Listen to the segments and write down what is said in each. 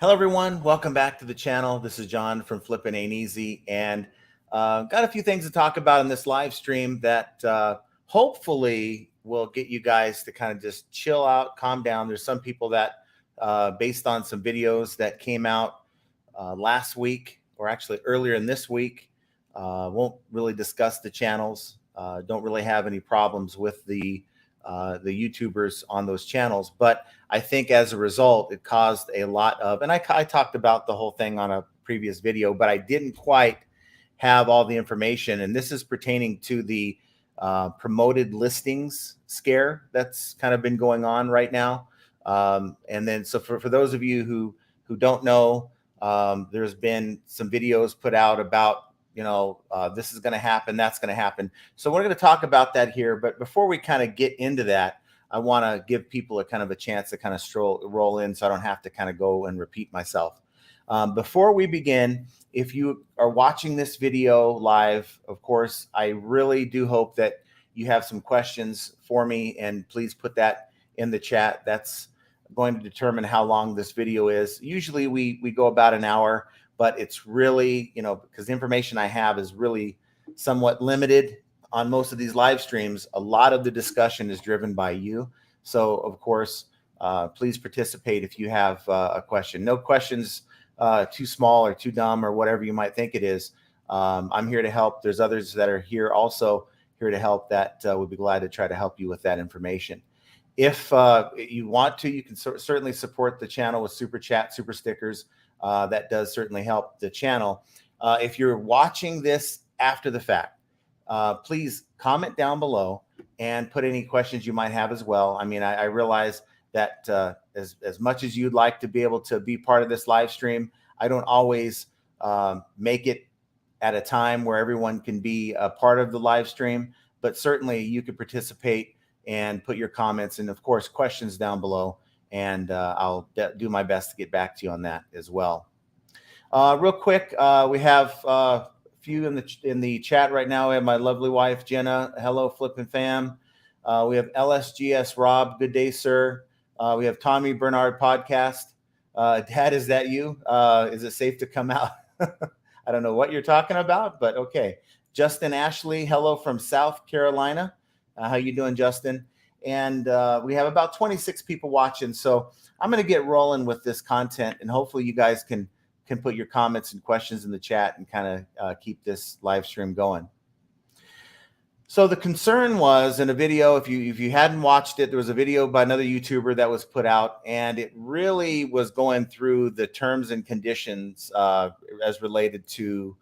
Hello, everyone. Welcome back to the channel. This is John from Flippin' Ain't Easy, and got a few things to talk about in this live stream that hopefully will get you guys to kind of just chill out, calm down. There's some people that, based on some videos that came out last week, or actually earlier in this week, won't really discuss the channels. Don't really have any problems with the YouTubers on those channels, but I think as a result, it caused a lot of, and I talked about the whole thing on a previous video, but I didn't quite have all the information. And this is pertaining to the promoted listings scare that's kind of been going on right now. And then, so for those of you who don't know, there's been some videos put out about, this is going to happen, that's going to happen. So we're going to talk about that here. But before we kind of get into that, I want to give people a kind of a chance to kind of roll in so I don't have to kind of go and repeat myself. Before we begin, if you are watching this video live, of course, I really do hope that you have some questions for me, and please put that in the chat. That's going to determine how long this video is. Usually we go about an hour, but it's really, because the information I have is really somewhat limited. On most of these live streams, a lot of the discussion is driven by you. So, of course, please participate if you have a question. No questions too small or too dumb or whatever you might think it is. I'm here to help. There's others that are here also here to help that would be glad to try to help you with that information. If you want to, you can certainly support the channel with super chat, super stickers. That does certainly help the channel. If you're watching this after the fact, please comment down below and put any questions you might have as well. I mean, I realize that as much as you'd like to be able to be part of this live stream, I don't always make it at a time where everyone can be a part of the live stream, but certainly you could participate and put your comments and, of course, questions down below, and I'll do my best to get back to you on that as well. Real quick, we have few in the chat right now. We have my lovely wife Jenna. Hello, Flippin' fam. We have LSGS Rob. Good day, sir. We have Tommy Bernard podcast. Dad, is that you? Is it safe to come out? I don't know what you're talking about, but okay. Justin Ashley. Hello from South Carolina. How you doing, Justin? And we have about 26 people watching. So I'm going to get rolling with this content, and hopefully you guys can put your comments and questions in the chat and kind of keep this live stream going. So the concern was in a video, if you hadn't watched it, there was a video by another YouTuber that was put out, and it really was going through the terms and conditions as related to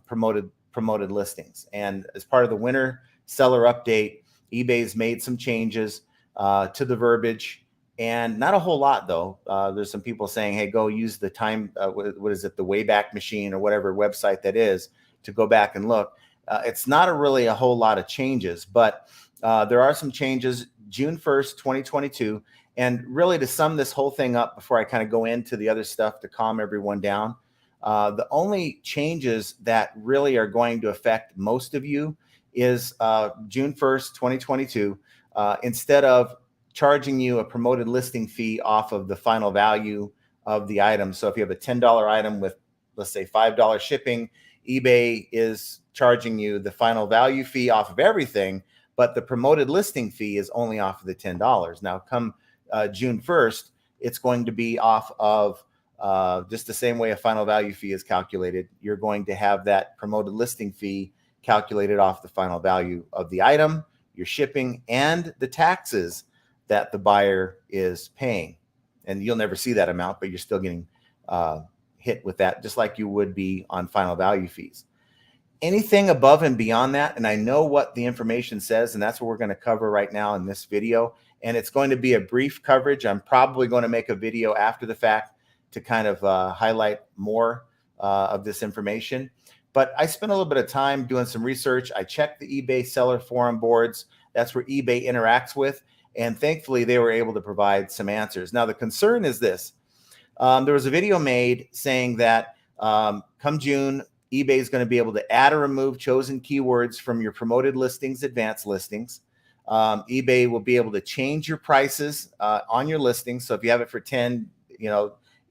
promoted listings. And as part of the winter seller update, eBay's made some changes to the verbiage. And not a whole lot, though. There's some people saying, hey, go use the time, what is it, the Wayback Machine or whatever website that is to go back and look. It's not really a whole lot of changes, but there are some changes June 1st, 2022. And really to sum this whole thing up before I kind of go into the other stuff to calm everyone down, the only changes that really are going to affect most of you is June 1st, 2022, instead of charging you a promoted listing fee off of the final value of the item. So if you have a $10 item with, let's say, $5 shipping, eBay is charging you the final value fee off of everything, but the promoted listing fee is only off of the $10. Now, come June 1st, it's going to be off of just the same way a final value fee is calculated. You're going to have that promoted listing fee calculated off the final value of the item, your shipping, and the taxes that the buyer is paying. And you'll never see that amount, but you're still getting hit with that, just like you would be on final value fees. Anything above and beyond that, and I know what the information says, and that's what we're going to cover right now in this video. And it's going to be a brief coverage. I'm probably going to make a video after the fact to kind of highlight more of this information. But I spent a little bit of time doing some research. I checked the eBay seller forum boards. That's where eBay interacts with. And thankfully, they were able to provide some answers. Now, the concern is this. There was a video made saying that come June, eBay is going to be able to add or remove chosen keywords from your promoted listings, advanced listings. eBay will be able to change your prices on your listings. So if you have it for 10,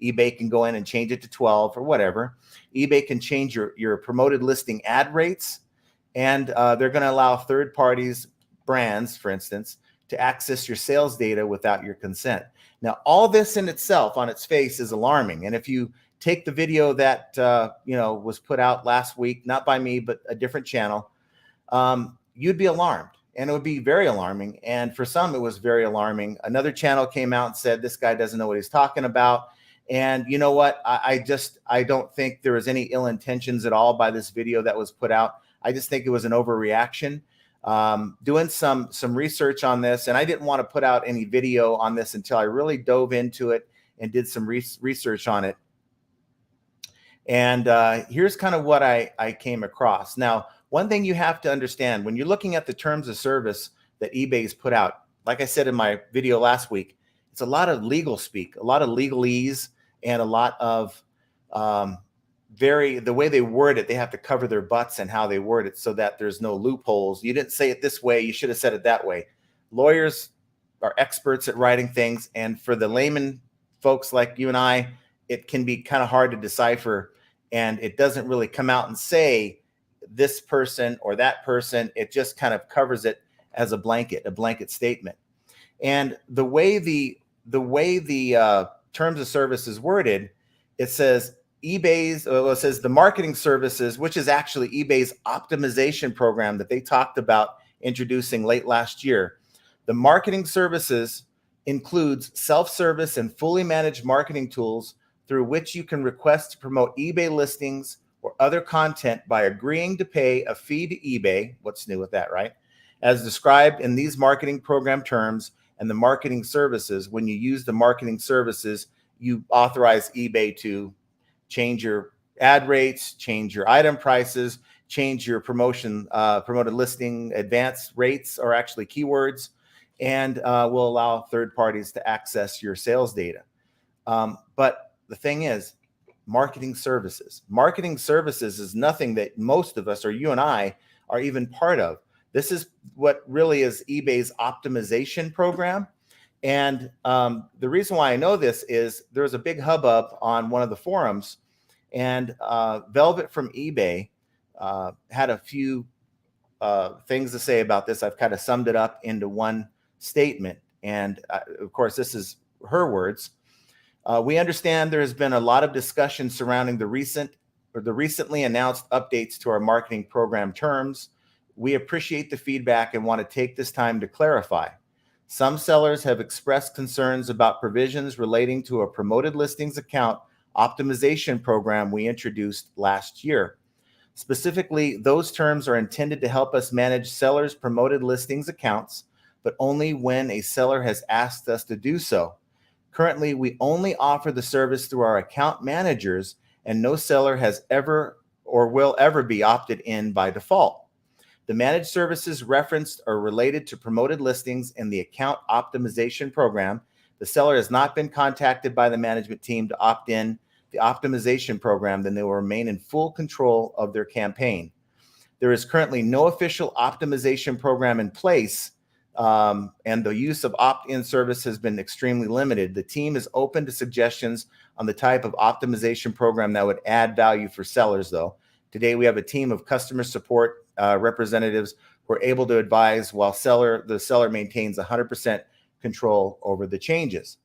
eBay can go in and change it to 12 or whatever. eBay can change your promoted listing ad rates, and they're going to allow third parties, brands, for instance, to access your sales data without your consent. Now, all this in itself on its face is alarming. And if you take the video that was put out last week, not by me, but a different channel, you'd be alarmed, and it would be very alarming. And for some, it was very alarming. Another channel came out and said, this guy doesn't know what he's talking about. And you know what? I don't think there was any ill intentions at all by this video that was put out. I just think it was an overreaction. Doing some research on this, and I didn't want to put out any video on this until I really dove into it and did some research on it. And here's kind of what I came across. Now, one thing you have to understand when you're looking at the terms of service that eBay's put out, like I said in my video last week, it's a lot of legal speak, a lot of legalese, and a lot of the way they word it, they have to cover their butts and how they word it so that there's no loopholes. You didn't say it this way, you should have said it that way. Lawyers are experts at writing things, and for the layman folks like you and I, it can be kind of hard to decipher, and it doesn't really come out and say this person or that person. It just kind of covers it as a blanket statement. And the way the terms of service is worded, it says it says the marketing services, which is actually eBay's optimization program that they talked about introducing late last year. The marketing services includes self-service and fully managed marketing tools through which you can request to promote eBay listings or other content by agreeing to pay a fee to eBay. What's new with that, right? As described in these marketing program terms and the marketing services, when you use the marketing services, you authorize eBay to change your ad rates, change your item prices, change your promoted listing advance rates, or actually keywords, and will allow third parties to access your sales data. But the thing is, marketing services is nothing that most of us, or you and I, are even part of. This is what really is eBay's optimization program. And the reason why I know this is there was a big hubbub on one of the forums, and Velvet from eBay had a few things to say about this. I've kind of summed it up into one statement. And of course, this is her words. We understand there has been a lot of discussion surrounding the recently announced updates to our marketing program terms. We appreciate the feedback and want to take this time to clarify. Some sellers have expressed concerns about provisions relating to a promoted listings account optimization program we introduced last year. Specifically, those terms are intended to help us manage sellers' promoted listings accounts, but only when a seller has asked us to do so. Currently, we only offer the service through our account managers, and no seller has ever or will ever be opted in by default. The managed services referenced are related to promoted listings in the account optimization program. The seller has not been contacted by the management team to opt in the optimization program, then they will remain in full control of their campaign. There is currently no official optimization program in place, and the use of opt-in service has been extremely limited. The team is open to suggestions on the type of optimization program that would add value for sellers, though. Today, we have a team of customer support representatives who are able to advise while the seller maintains 100% control over the changes.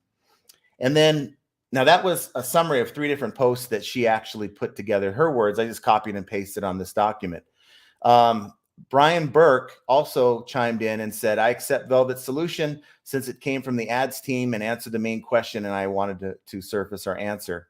And then, now that was a summary of 3 different posts that she actually put together. Her words, I just copied and pasted on this document. Brian Burke also chimed in and said, I accept Velvet's solution since it came from the ads team and answered the main question, and I wanted to surface our answer.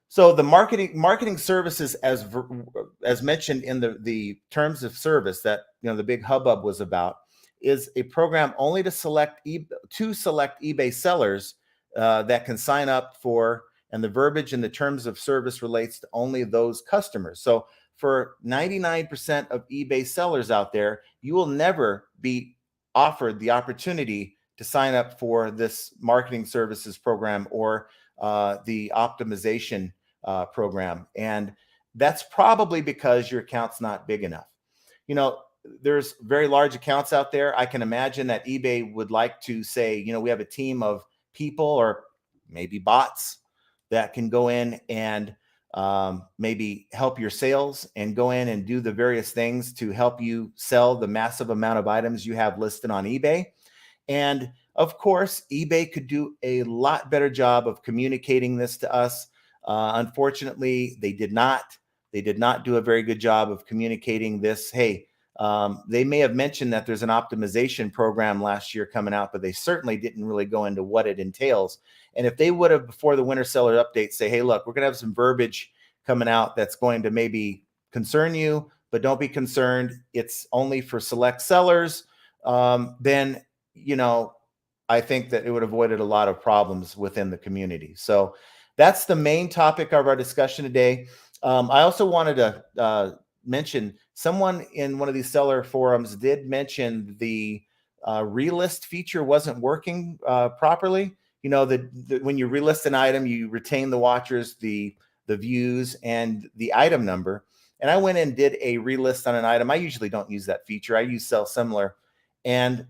So the marketing services, as mentioned in the terms of service that the big hubbub was about, is a program only to select eBay sellers that can sign up for, and the verbiage in the terms of service relates to only those customers. So for 99% of eBay sellers out there, you will never be offered the opportunity to sign up for this marketing services program or the optimization program. And that's probably because your account's not big enough. There's very large accounts out there. I can imagine that eBay would like to say, we have a team of people, or maybe bots, that can go in and maybe help your sales and go in and do the various things to help you sell the massive amount of items you have listed on eBay. And of course, eBay could do a lot better job of communicating this to us. Unfortunately, they did not. They did not do a very good job of communicating this. Hey, they may have mentioned that there's an optimization program last year coming out, but they certainly didn't really go into what it entails. And if they would have, before the winter seller update, say, hey, look, we're going to have some verbiage coming out that's going to maybe concern you, but don't be concerned. It's only for select sellers. Then, I think that it would have avoided a lot of problems within the community. So that's the main topic of our discussion today. I also wanted to mention, someone in one of these seller forums did mention the relist feature wasn't working properly. When you relist an item, you retain the watchers, the views, and the item number. And I went and did a relist on an item. I usually don't use that feature. I use Sell Similar, and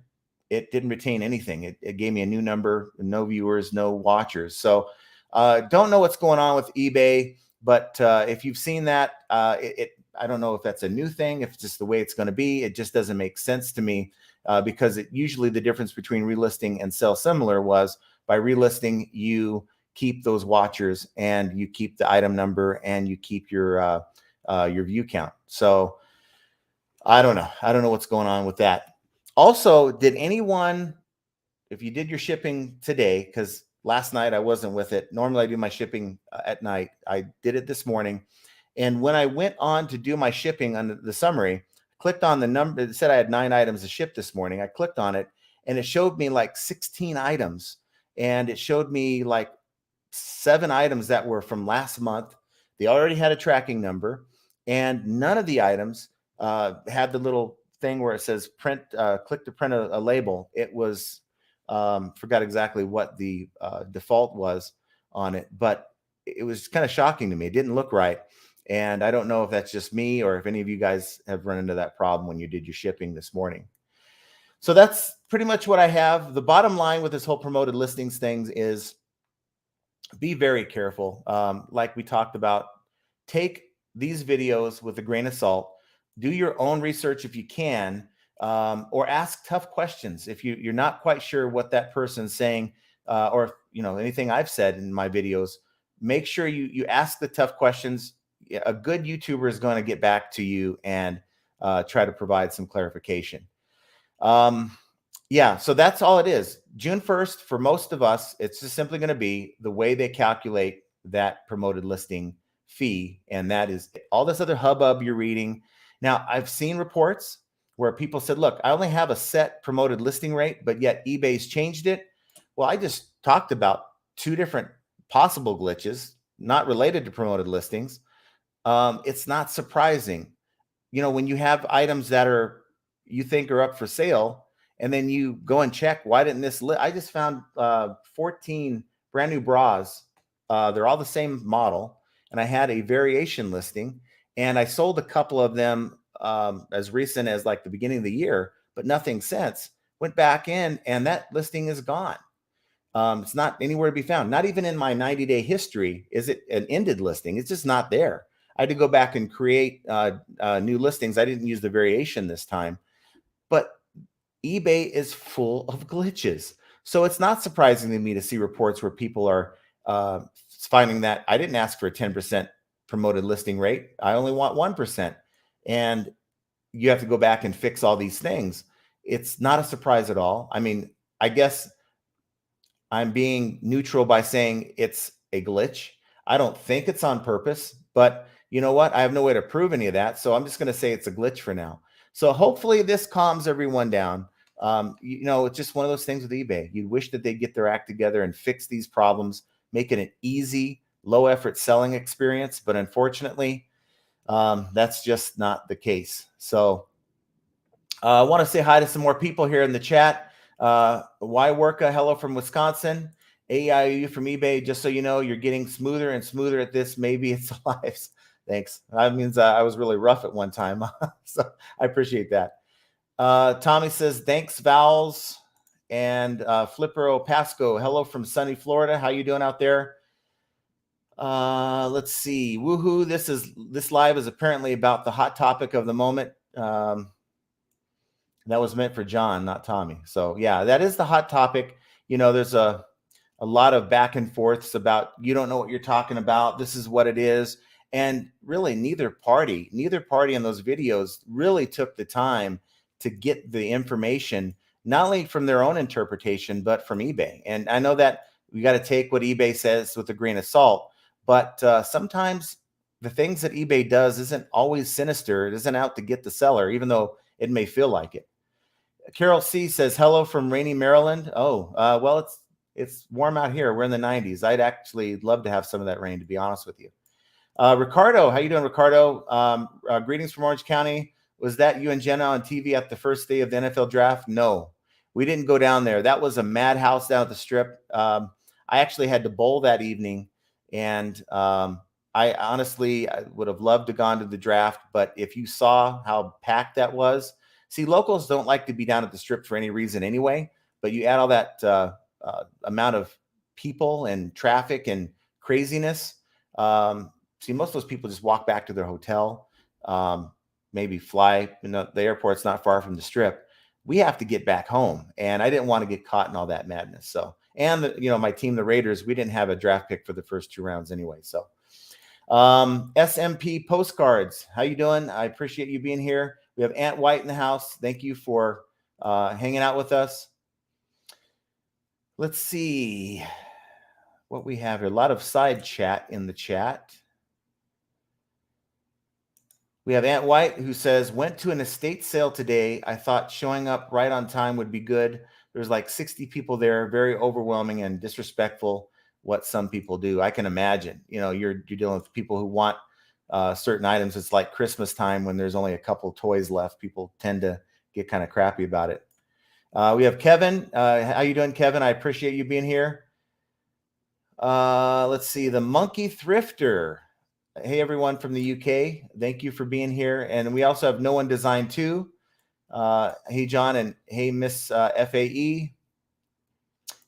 it didn't retain anything. It gave me a new number, no viewers, no watchers. So don't know what's going on with eBay, but if you've seen that, I don't know if that's a new thing, if it's just the way it's going to be. It just doesn't make sense to me because usually the difference between relisting and Sell Similar was by relisting, you keep those watchers and you keep the item number and you keep your view count. So I don't know. I don't know what's going on with that. Also, did anyone, if you did your shipping today, because last night I wasn't with it. Normally I do my shipping at night. I did it this morning. And when I went on to do my shipping on the summary, clicked on the number, it said I had 9 items to ship this morning. I clicked on it and it showed me like 16 items. And it showed me like 7 items that were from last month. They already had a tracking number, and none of the items had the little thing where it says print, click to print a label. It was, forgot exactly what the default was on it, but it was kind of shocking to me. It didn't look right. And I don't know if that's just me or if any of you guys have run into that problem when you did your shipping this morning. So that's pretty much what I have. The bottom line with this whole promoted listings things is be very careful. Like we talked about, take these videos with a grain of salt. Do your own research if you can, or ask tough questions if you're not quite sure what that person's saying, or anything I've said in my videos. Make sure you ask the tough questions. A good YouTuber is going to get back to you and try to provide some clarification. Yeah, so that's all it is. June 1st, for most of us, it's just simply going to be the way they calculate that promoted listing fee. And that is all this other hubbub you're reading. Now, I've seen reports where people said, look, I only have a set promoted listing rate, but yet eBay's changed it. Well, I just talked about 2 different possible glitches, not related to promoted listings. It's not surprising. When you have items that you think are up for sale, and then you go and check, why didn't this I just found 14 brand new bras. They're all the same model, and I had a variation listing, and I sold a couple of them as recent as like the beginning of the year, but nothing since. Went back in, and that listing is gone. It's not anywhere to be found. Not even in my 90-day history is it an ended listing. It's just not there. I had to go back and create new listings. I didn't use the variation this time, but eBay is full of glitches. So it's not surprising to me to see reports where people are finding that I didn't ask for a 10% promoted listing rate. I only want 1%. And you have to go back and fix all these things. It's not a surprise at all. I mean, I guess I'm being neutral by saying it's a glitch. I don't think it's on purpose, but you know what? I have no way to prove any of that. So I'm just going to say it's a glitch for now. So hopefully this calms everyone down. It's just one of those things with eBay. You wish that they'd get their act together and fix these problems, make it an easy, low effort selling experience. But unfortunately, that's just not the case. So I want to say hi to some more people here in the chat. Worka, hello from Wisconsin. AIU from eBay. Just so you know, you're getting smoother and smoother at this. Maybe it's lives. Thanks. That means I was really rough at one time. So I appreciate that. Tommy says, thanks, Vowels. And Flipper Pasco, hello from sunny Florida. How you doing out there? Let's see. Woohoo. This live is apparently about the hot topic of the moment. That was meant for John, not Tommy. So yeah, that is the hot topic. There's a lot of back and forths about, you don't know what you're talking about. This is what it is. And really neither party in those videos really took the time to get the information, not only from their own interpretation, but from eBay. And I know that we got to take what eBay says with a grain of salt, but sometimes the things that eBay does isn't always sinister. It isn't out to get the seller, even though it may feel like it. Carol C says, hello from rainy Maryland. Oh, well, it's warm out here. We're in the 90s. I'd actually love to have some of that rain, to be honest with you. Ricardo, how you doing, Ricardo? Greetings from Orange County. Was that you and Jenna on TV at the first day of the NFL draft? No, we didn't go down there. That was a madhouse down at the Strip. I actually had to bowl that evening, and I honestly would have loved to gone to the draft, but if you saw how packed that was, see, locals don't like to be down at the Strip for any reason anyway, but you add all that amount of people and traffic and craziness. See, most of those people just walk back to their hotel, maybe fly. The airport's not far from the Strip. We have to get back home, and I didn't want to get caught in all that madness. So, and my team, the Raiders, we didn't have a draft pick for the first 2 rounds anyway. So, SMP postcards, how you doing? I appreciate you being here. We have Aunt White in the house. Thank you for hanging out with us. Let's see what we have here. A lot of side chat in the chat. We have Aunt White who says, went to an estate sale today. I thought showing up right on time would be good. There's like 60 people there, very overwhelming and disrespectful what some people do. I can imagine, you're dealing with people who want certain items. It's like Christmas time when there's only a couple toys left. People tend to get kind of crappy about it. We have Kevin. How you doing, Kevin? I appreciate you being here. Let's see. The Monkey Thrifter. Hey, everyone from the UK. Thank you for being here. And we also have No One Design 2. Hey, John, and hey, Miss FAE.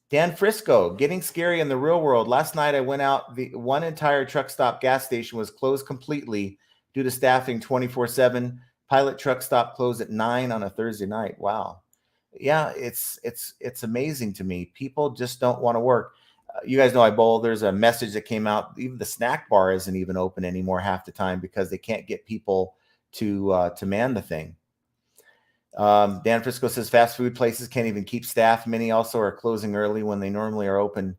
Dan Frisco, getting scary in the real world. Last night I went out. The one entire truck stop gas station was closed completely due to staffing 24/7. Pilot truck stop closed at 9 on a Thursday night. Wow. Yeah, it's amazing to me. People just don't want to work. You guys know I bowl. There's a message that came out. Even the snack bar isn't even open anymore half the time because they can't get people to man the thing. Dan Frisco says fast food places can't even keep staff. Many also are closing early when they normally are open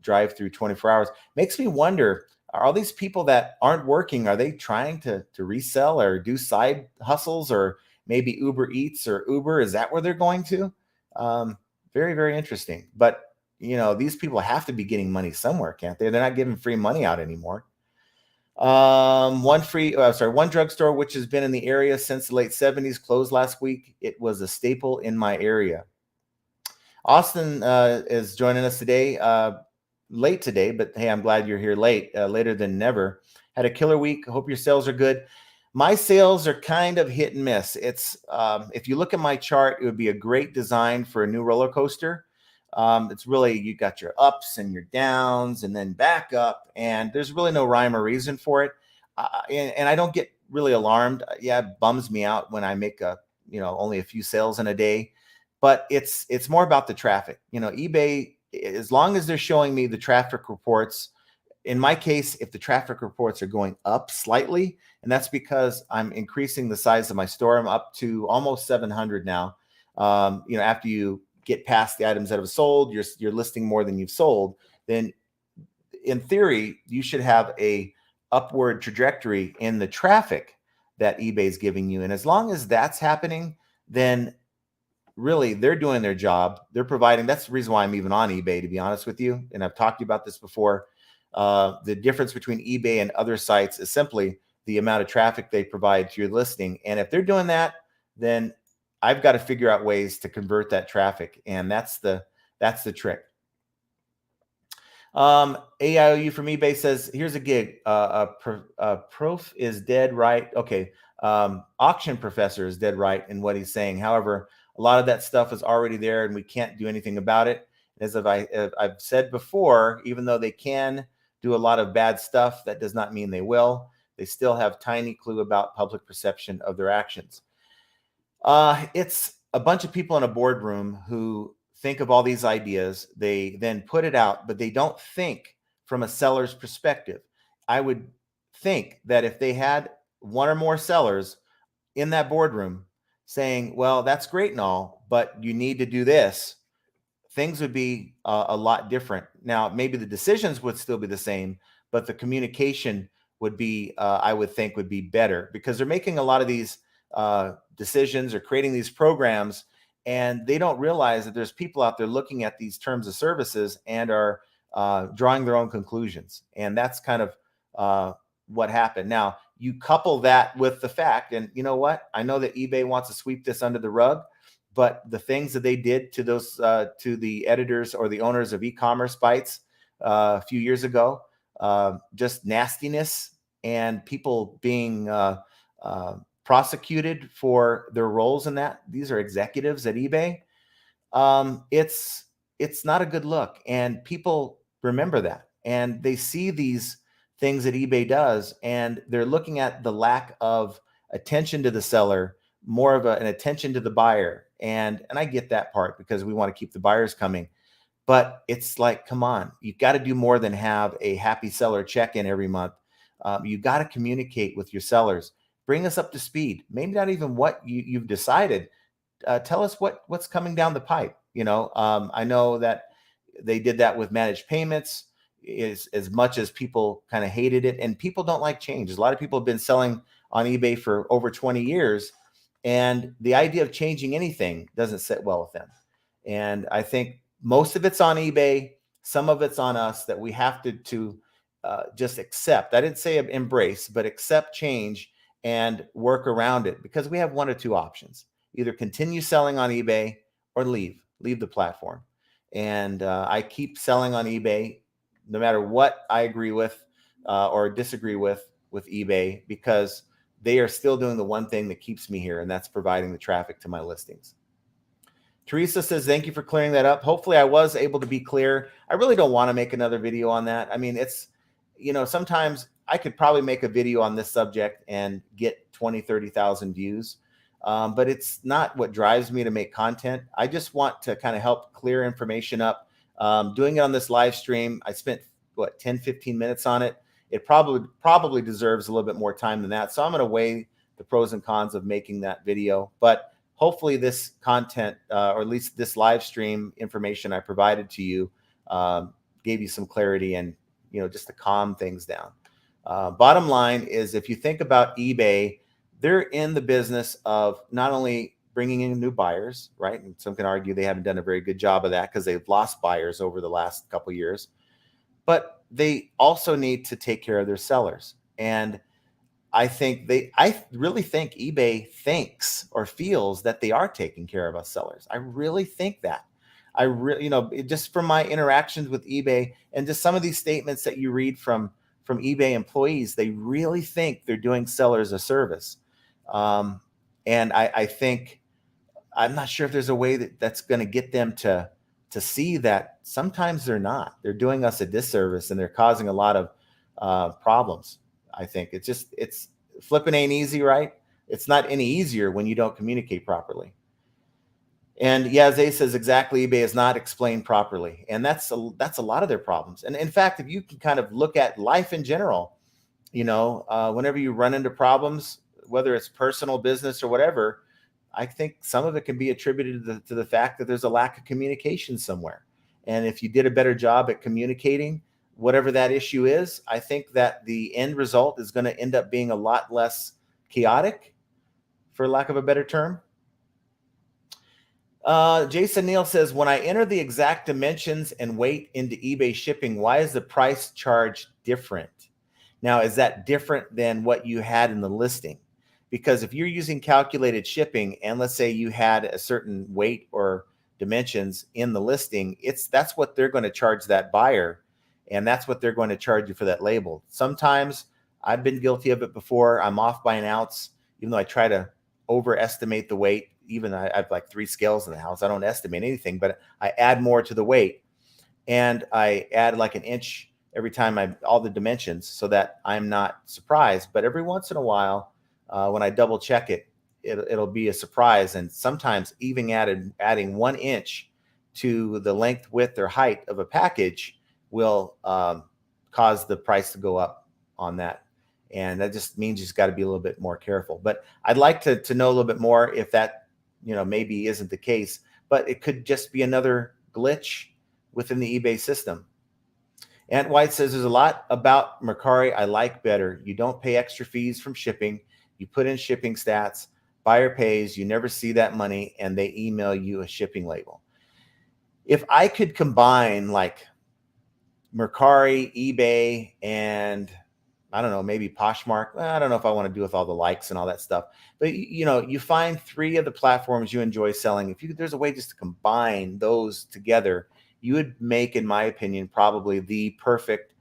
drive through 24 hours. Makes me wonder, are all these people that aren't working, are they trying to resell or do side hustles, or maybe Uber Eats or Uber? Is that where they're going to? Very, very interesting. But, these people have to be getting money somewhere, can't they? They're not giving free money out anymore. One drugstore which has been in the area since the late 70s closed last week. It was a staple in my area. Austin is joining us today, late today, but hey, I'm glad you're here later than never. Had a killer week. Hope your sales are good. My sales are kind of hit and miss. It's if you look at my chart, it would be a great design for a new roller coaster. It's really, you got your ups and your downs and then back up, and there's really no rhyme or reason for it. And I don't get really alarmed. Yeah, it bums me out when I make only a few sales in a day, but it's more about the traffic. eBay, as long as they're showing me the traffic reports, in my case, if the traffic reports are going up slightly, and that's because I'm increasing the size of my store. I'm up to almost 700 now. After you get past the items that have sold, you're listing more than you've sold, then in theory, you should have a upward trajectory in the traffic that eBay is giving you. And as long as that's happening, then really they're doing their job. They're providing. That's the reason why I'm even on eBay, to be honest with you. And I've talked to you about this before. The difference between eBay and other sites is simply the amount of traffic they provide to your listing. And if they're doing that, then I've got to figure out ways to convert that traffic. And that's the trick. AIOU from eBay says, here's a gig. Prof is dead right. Okay. Auction professor is dead right in what he's saying. However, a lot of that stuff is already there and we can't do anything about it. As I've said before, even though they can do a lot of bad stuff, that does not mean they will. They still have tiny clue about public perception of their actions. It's a bunch of people in a boardroom who think of all these ideas. They then put it out, but they don't think from a seller's perspective. I would think that if they had one or more sellers in that boardroom saying, well, that's great and all, but you need to do this, things would be a lot different. Now, maybe the decisions would still be the same, but the communication would be, I would think, would be better, because they're making a lot of these decisions or creating these programs, and they don't realize that there's people out there looking at these terms of services and are drawing their own conclusions. And that's kind of what happened. Now, you couple that with the fact, and you know what? I know that eBay wants to sweep this under the rug, but the things that they did to those to the editors or the owners of e-commerce sites a few years ago, just nastiness, and people being prosecuted for their roles in that. These are executives at eBay. It's not a good look, and people remember that, and they see these things that eBay does, and they're looking at the lack of attention to the seller, more of an attention to the buyer. And I get that part, because we want to keep the buyers coming. But it's like, come on, you've got to do more than have a happy seller check-in every month. You got to communicate with your sellers. Bring us up to speed. Maybe not even what you've decided. Tell us what's coming down the pipe. I know that they did that with managed payments, is as much as people kind of hated it. And people don't like change. A lot of people have been selling on eBay for over 20 years. And the idea of changing anything doesn't sit well with them. And I think most of it's on eBay. Some of it's on us, that we have to just accept. I didn't say embrace, but accept change and work around it, because we have one or two options: either continue selling on eBay or leave the platform. And I keep selling on eBay, no matter what I agree with or disagree with eBay, because they are still doing the one thing that keeps me here, and that's providing the traffic to my listings. Teresa says, thank you for clearing that up. Hopefully I was able to be clear. I really don't want to make another video on that. I mean, it's, sometimes I could probably make a video on this subject and get 20, 30,000 views. But it's not what drives me to make content. I just want to kind of help clear information up. Doing it on this live stream, I spent 10, 15 minutes on it. It probably deserves a little bit more time than that. So I'm going to weigh the pros and cons of making that video. But hopefully this content, or at least this live stream information I provided to you, gave you some clarity and, just to calm things down. Bottom line is, if you think about eBay, they're in the business of not only bringing in new buyers, right? And some can argue they haven't done a very good job of that, because they've lost buyers over the last couple of years. But they also need to take care of their sellers. And I really think eBay thinks or feels that they are taking care of us sellers. I really think that. I really, just from my interactions with eBay and just some of these statements that you read from eBay employees, they really think they're doing sellers a service. And I think, I'm not sure if there's a way that's going to get them to see that sometimes they're not. They're doing us a disservice, and they're causing a lot of problems. I think it's flipping ain't easy, right? It's not any easier when you don't communicate properly. And yeah, Zay says, exactly, eBay is not explained properly. And that's a lot of their problems. And in fact, if you can kind of look at life in general, whenever you run into problems, whether it's personal, business, or whatever, I think some of it can be attributed to the fact that there's a lack of communication somewhere. And if you did a better job at communicating whatever that issue is, I think that the end result is going to end up being a lot less chaotic, for lack of a better term. Jason Neal says, when I enter the exact dimensions and weight into eBay shipping, why is the price charge different? Now, is that different than what you had in the listing? Because if you're using calculated shipping, and let's say you had a certain weight or dimensions in the listing, that's what they're going to charge that buyer, and that's what they're going to charge you for that label. Sometimes I've been guilty of it before. I'm off by an ounce, even though I try to overestimate the weight. Even I have like 3 scales in the house. I don't estimate anything, but I add more to the weight, and I add like an inch every time all the dimensions so that I'm not surprised. But every once in a while, when I double check it, it'll be a surprise. And sometimes even adding 1 inch to the length, width, or height of a package will cause the price to go up on that. And that just means you just got to be a little bit more careful. But I'd like to know a little bit more if that, maybe isn't the case, but it could just be another glitch within the eBay system. Ant White says there's a lot about Mercari I like better. You don't pay extra fees from shipping. You put in shipping stats, buyer pays, you never see that money, and they email you a shipping label. If I could combine like Mercari, eBay, and I don't know, maybe Poshmark. I don't know if I want to do with all the likes and all that stuff. But you find 3 of the platforms you enjoy selling. If there's a way just to combine those together, you would make, in my opinion, probably the perfect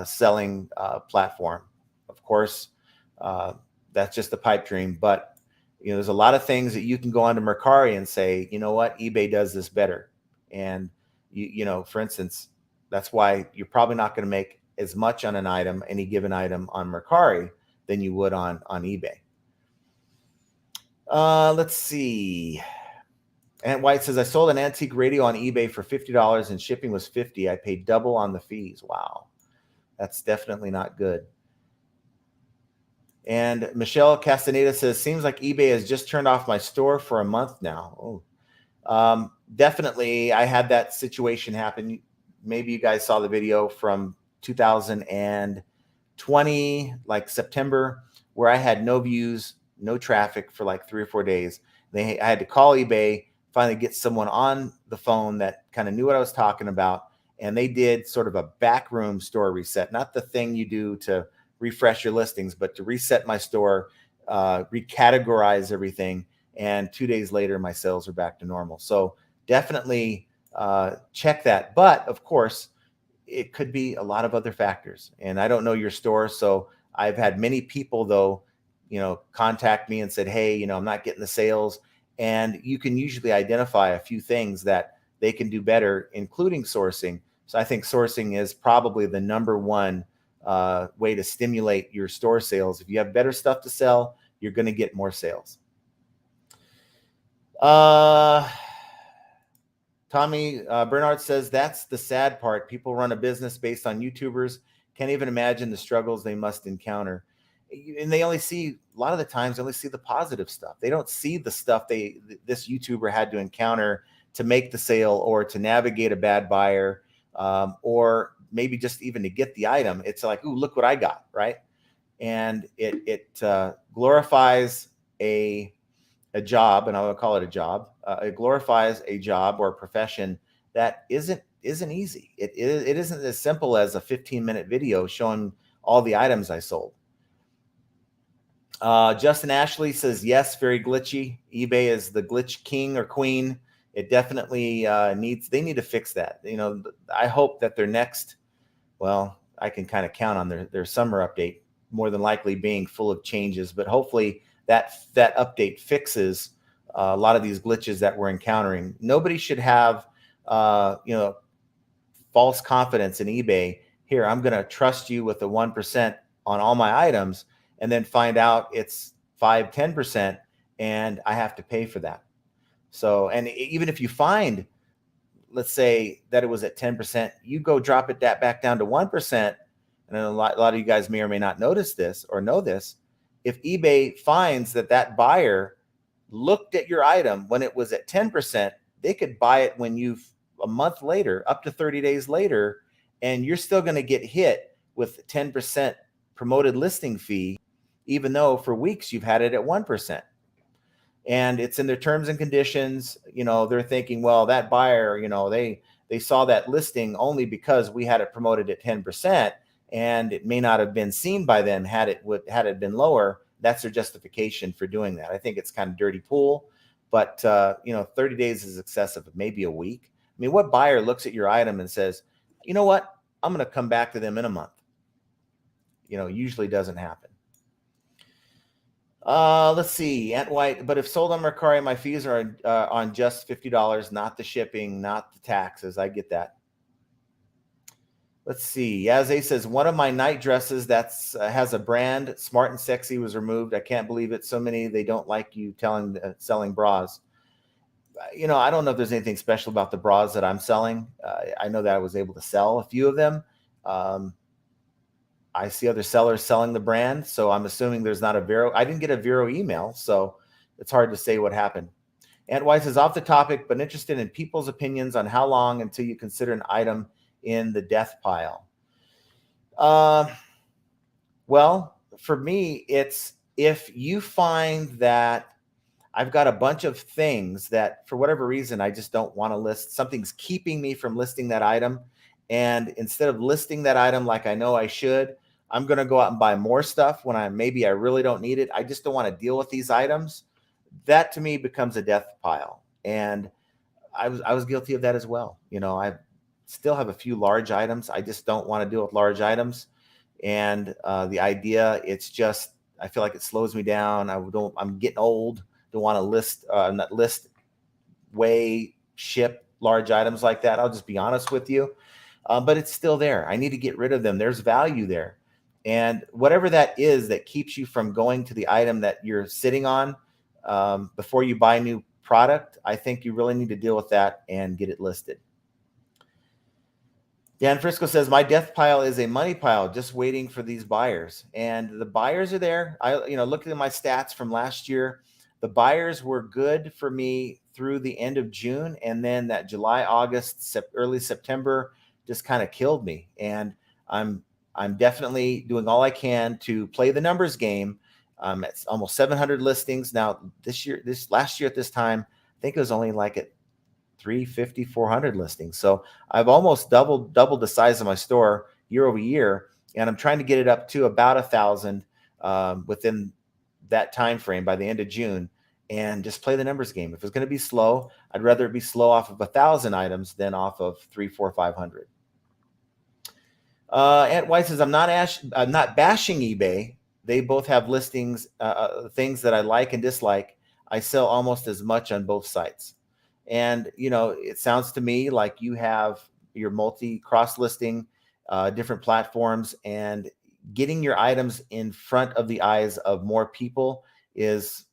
selling platform. Of course, that's just a pipe dream. But there's a lot of things that you can go onto Mercari and say, you know what, eBay does this better. And for instance, that's why you're probably not going to make as much on an item, any given item on Mercari, than you would on eBay. Let's see. Ant White says, I sold an antique radio on eBay for $50 and shipping was $50. I paid double on the fees. Wow. That's definitely not good. And Michelle Castaneda says, seems like eBay has just turned off my store for a month now. Oh, definitely. I had that situation happen. Maybe you guys saw the video from 2020, like September, where I had no views, no traffic for like 3 or 4 days. I had to call eBay, finally get someone on the phone that kind of knew what I was talking about. And they did sort of a backroom store reset, not the thing you do to refresh your listings, but to reset my store, recategorize everything. And 2 days later, my sales are back to normal. So definitely check that. But of course, it could be a lot of other factors. And I don't know your store. So I've had many people, though, contact me and said, hey, I'm not getting the sales. And you can usually identify a few things that they can do better, including sourcing. So I think sourcing is probably the number one way to stimulate your store sales. If you have better stuff to sell, you're going to get more sales. Tommy Bernard says, that's the sad part. People run a business based on YouTubers. Can't even imagine the struggles they must encounter. And they only see, a lot of the times, they only see the positive stuff. They don't see the stuff this YouTuber had to encounter to make the sale or to navigate a bad buyer, or maybe just even to get the item. It's like, ooh, look what I got, right? And it glorifies a job, and I would call it a job. It glorifies a job or a profession that isn't easy. It isn't as simple as a 15-minute video showing all the items I sold. Justin Ashley says, yes, very glitchy. eBay is the glitch king or queen. It definitely they need to fix that. I hope that their next, well, I can kind of count on their summer update more than likely being full of changes, but hopefully that update fixes a lot of these glitches that we're encountering. Nobody should have, false confidence in eBay. Here, I'm going to trust you with the 1% on all my items, and then find out it's 5-10%, and I have to pay for that. So, and even if you find, let's say that it was at 10%, you go drop it back down to 1%. And a lot of you guys may or may not notice this or know this. If eBay finds that buyer looked at your item when it was at 10%, they could buy it when a month later, up to 30 days later, and you're still going to get hit with 10% promoted listing fee, even though for weeks you've had it at 1%. And it's in their terms and conditions. They're thinking, well, that buyer, they saw that listing only because we had it promoted at 10%, and it may not have been seen by them had it been lower. That's their justification for doing that. I think it's kind of dirty pool, but 30 days is excessive. Maybe a week. I mean, what buyer looks at your item and says, you know what, I'm going to come back to them in a month? Usually doesn't happen. Let's see, Ant White, but if sold on Mercari, my fees are on just $50, not the shipping, not the taxes. I get that. Let's see. Yaze says, one of my night dresses that's has a brand, Smart and Sexy, was removed. I can't believe it. So many, they don't like you selling bras. I don't know if there's anything special about the bras that I'm selling. I know that I was able to sell a few of them. I see other sellers selling the brand, so I'm assuming there's not a Vero. I didn't get a Vero email, so it's hard to say what happened. Ant Weiss is off the topic, but interested in people's opinions on how long until you consider an item in the death pile. Well, for me, it's if you find that I've got a bunch of things that for whatever reason, I just don't want to list. Something's keeping me from listing that item. And instead of listing that item like I know I should, I'm going to go out and buy more stuff when I really don't need it. I just don't want to deal with these items. That to me becomes a death pile. And I was guilty of that as well. I still have a few large items. I just don't want to deal with large items. And the idea, it's just, I feel like it slows me down. I'm getting old. Don't want to list, weigh, ship large items like that. I'll just be honest with you. But it's still there. I need to get rid of them. There's value there. And whatever that is that keeps you from going to the item that you're sitting on before you buy new product, I think you really need to deal with that and get it listed. Dan Frisco says, my death pile is a money pile, just waiting for these buyers. And the buyers are there. Looking at my stats from last year, the buyers were good for me through the end of June. And then that July, August, early September just kind of killed me. And I'm definitely doing all I can to play the numbers game. It's almost 700 listings. Now last year at this time, I think it was only like at 350, 400 listings. So I've almost doubled the size of my store year over year. And I'm trying to get it up to about 1,000 within that time frame by the end of June, and just play the numbers game. If it's going to be slow, I'd rather it be slow off of 1,000 items than off of 300, 400, 500. Ant White says, I'm not bashing eBay. They both have listings, things that I like and dislike. I sell almost as much on both sites. And, it sounds to me like you have your cross listing, different platforms, and getting your items in front of the eyes of more people is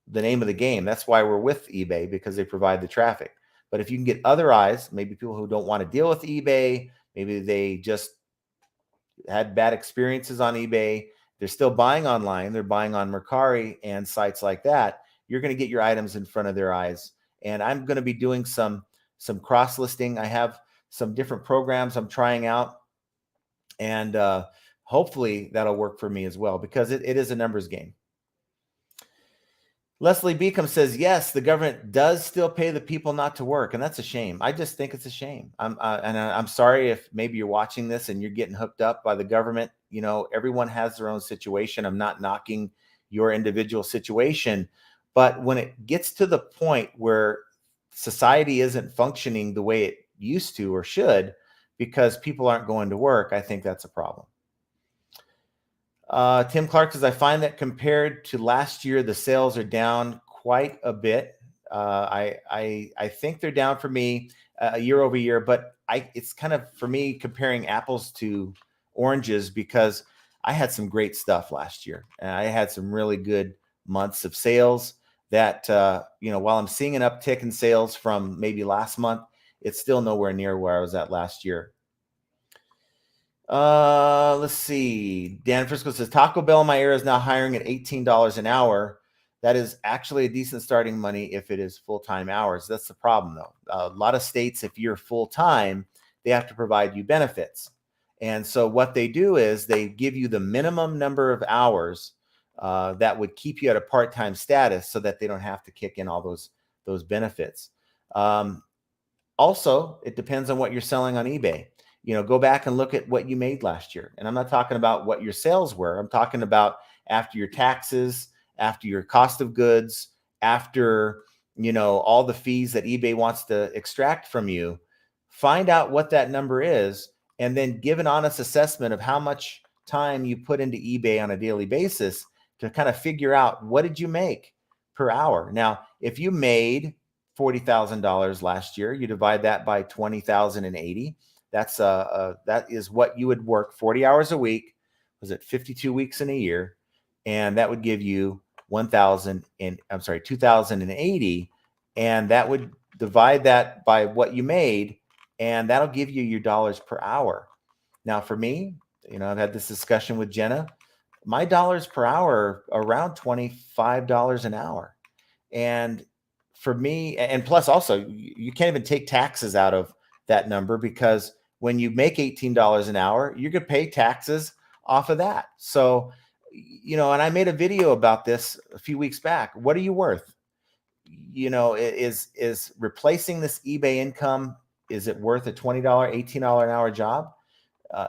the name of the game. That's why we're with eBay, because they provide the traffic. But if you can get other eyes, maybe people who don't want to deal with eBay, maybe they just had bad experiences on eBay, they're still buying online, they're buying on Mercari and sites like that, you're going to get your items in front of their eyes. And I'm going to be doing some cross listing. I have some different programs I'm trying out, and hopefully that'll work for me as well, because it is a numbers game. Leslie Beacom says, yes, the government does still pay the people not to work. And that's a shame. I just think it's a shame. I'm sorry if maybe you're watching this and you're getting hooked up by the government. Everyone has their own situation. I'm not knocking your individual situation. But when it gets to the point where society isn't functioning the way it used to or should, because people aren't going to work, I think that's a problem. Tim Clark says, I find that compared to last year, the sales are down quite a bit. I think they're down for me year over year, but it's kind of, for me, comparing apples to oranges, because I had some great stuff last year. And I had some really good months of sales that, while I'm seeing an uptick in sales from maybe last month, it's still nowhere near where I was at last year. Let's see. Dan Frisco says, Taco Bell in my area is now hiring at $18 an hour. That is actually a decent starting money if it is full-time hours. That's the problem, though. A lot of states, if you're full-time, they have to provide you benefits. And so what they do is they give you the minimum number of hours that would keep you at a part-time status, so that they don't have to kick in all those benefits. Also, it depends on what you're selling on eBay. Go back and look at what you made last year. And I'm not talking about what your sales were. I'm talking about after your taxes, after your cost of goods, after, all the fees that eBay wants to extract from you. Find out what that number is, and then give an honest assessment of how much time you put into eBay on a daily basis to kind of figure out, what did you make per hour? Now, if you made $40,000 last year, you divide that by 20,080. that is what you would work 40 hours a week. Was it 52 weeks in a year? And that would give you 2,080. And that would divide that by what you made, and that'll give you your dollars per hour. Now, for me, I've had this discussion with Jenna. My dollars per hour are around $25 an hour. And for me, and plus also, you can't even take taxes out of that number, because when you make $18 an hour, you're going to pay taxes off of that. So, and I made a video about this a few weeks back. What are you worth? Is replacing this eBay income, is it worth a $20, $18 an hour job?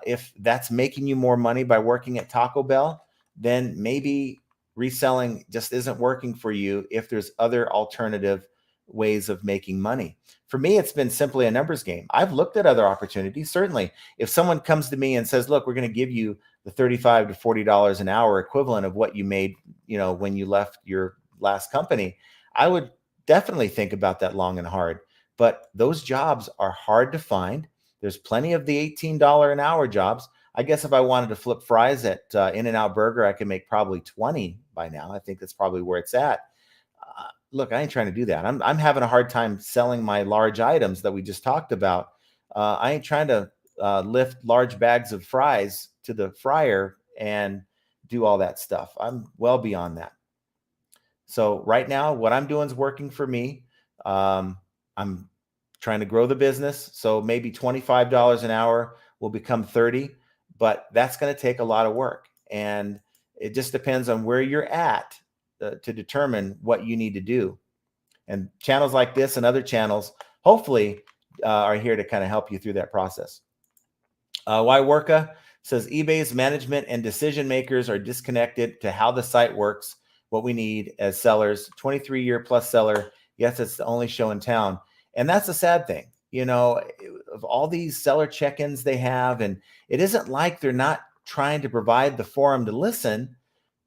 If that's making you more money by working at Taco Bell, then maybe reselling just isn't working for you if there's other alternative ways of making money. For me, it's been simply a numbers game. I've looked at other opportunities. Certainly, if someone comes to me and says, look, we're going to give you the $35 to $40 an hour equivalent of what you made, when you left your last company, I would definitely think about that long and hard. But those jobs are hard to find. There's plenty of the $18 an hour jobs. I guess if I wanted to flip fries at In-N-Out Burger, I could make probably 20 by now. I think that's probably where it's at. Look, I ain't trying to do that. I'm having a hard time selling my large items that we just talked about. I ain't trying to lift large bags of fries to the fryer and do all that stuff. I'm well beyond that. So right now, what I'm doing is working for me. I'm trying to grow the business. So maybe $25 an hour will become 30, but that's going to take a lot of work. And it just depends on where you're at to determine what you need to do. And channels like this and other channels, hopefully, are here to kind of help you through that process. Why Worka says eBay's management and decision makers are disconnected to how the site works. What we need as sellers, 23-year plus seller. Yes, it's the only show in town. And that's a sad thing, of all these seller check-ins they have. And it isn't like they're not trying to provide the forum to listen.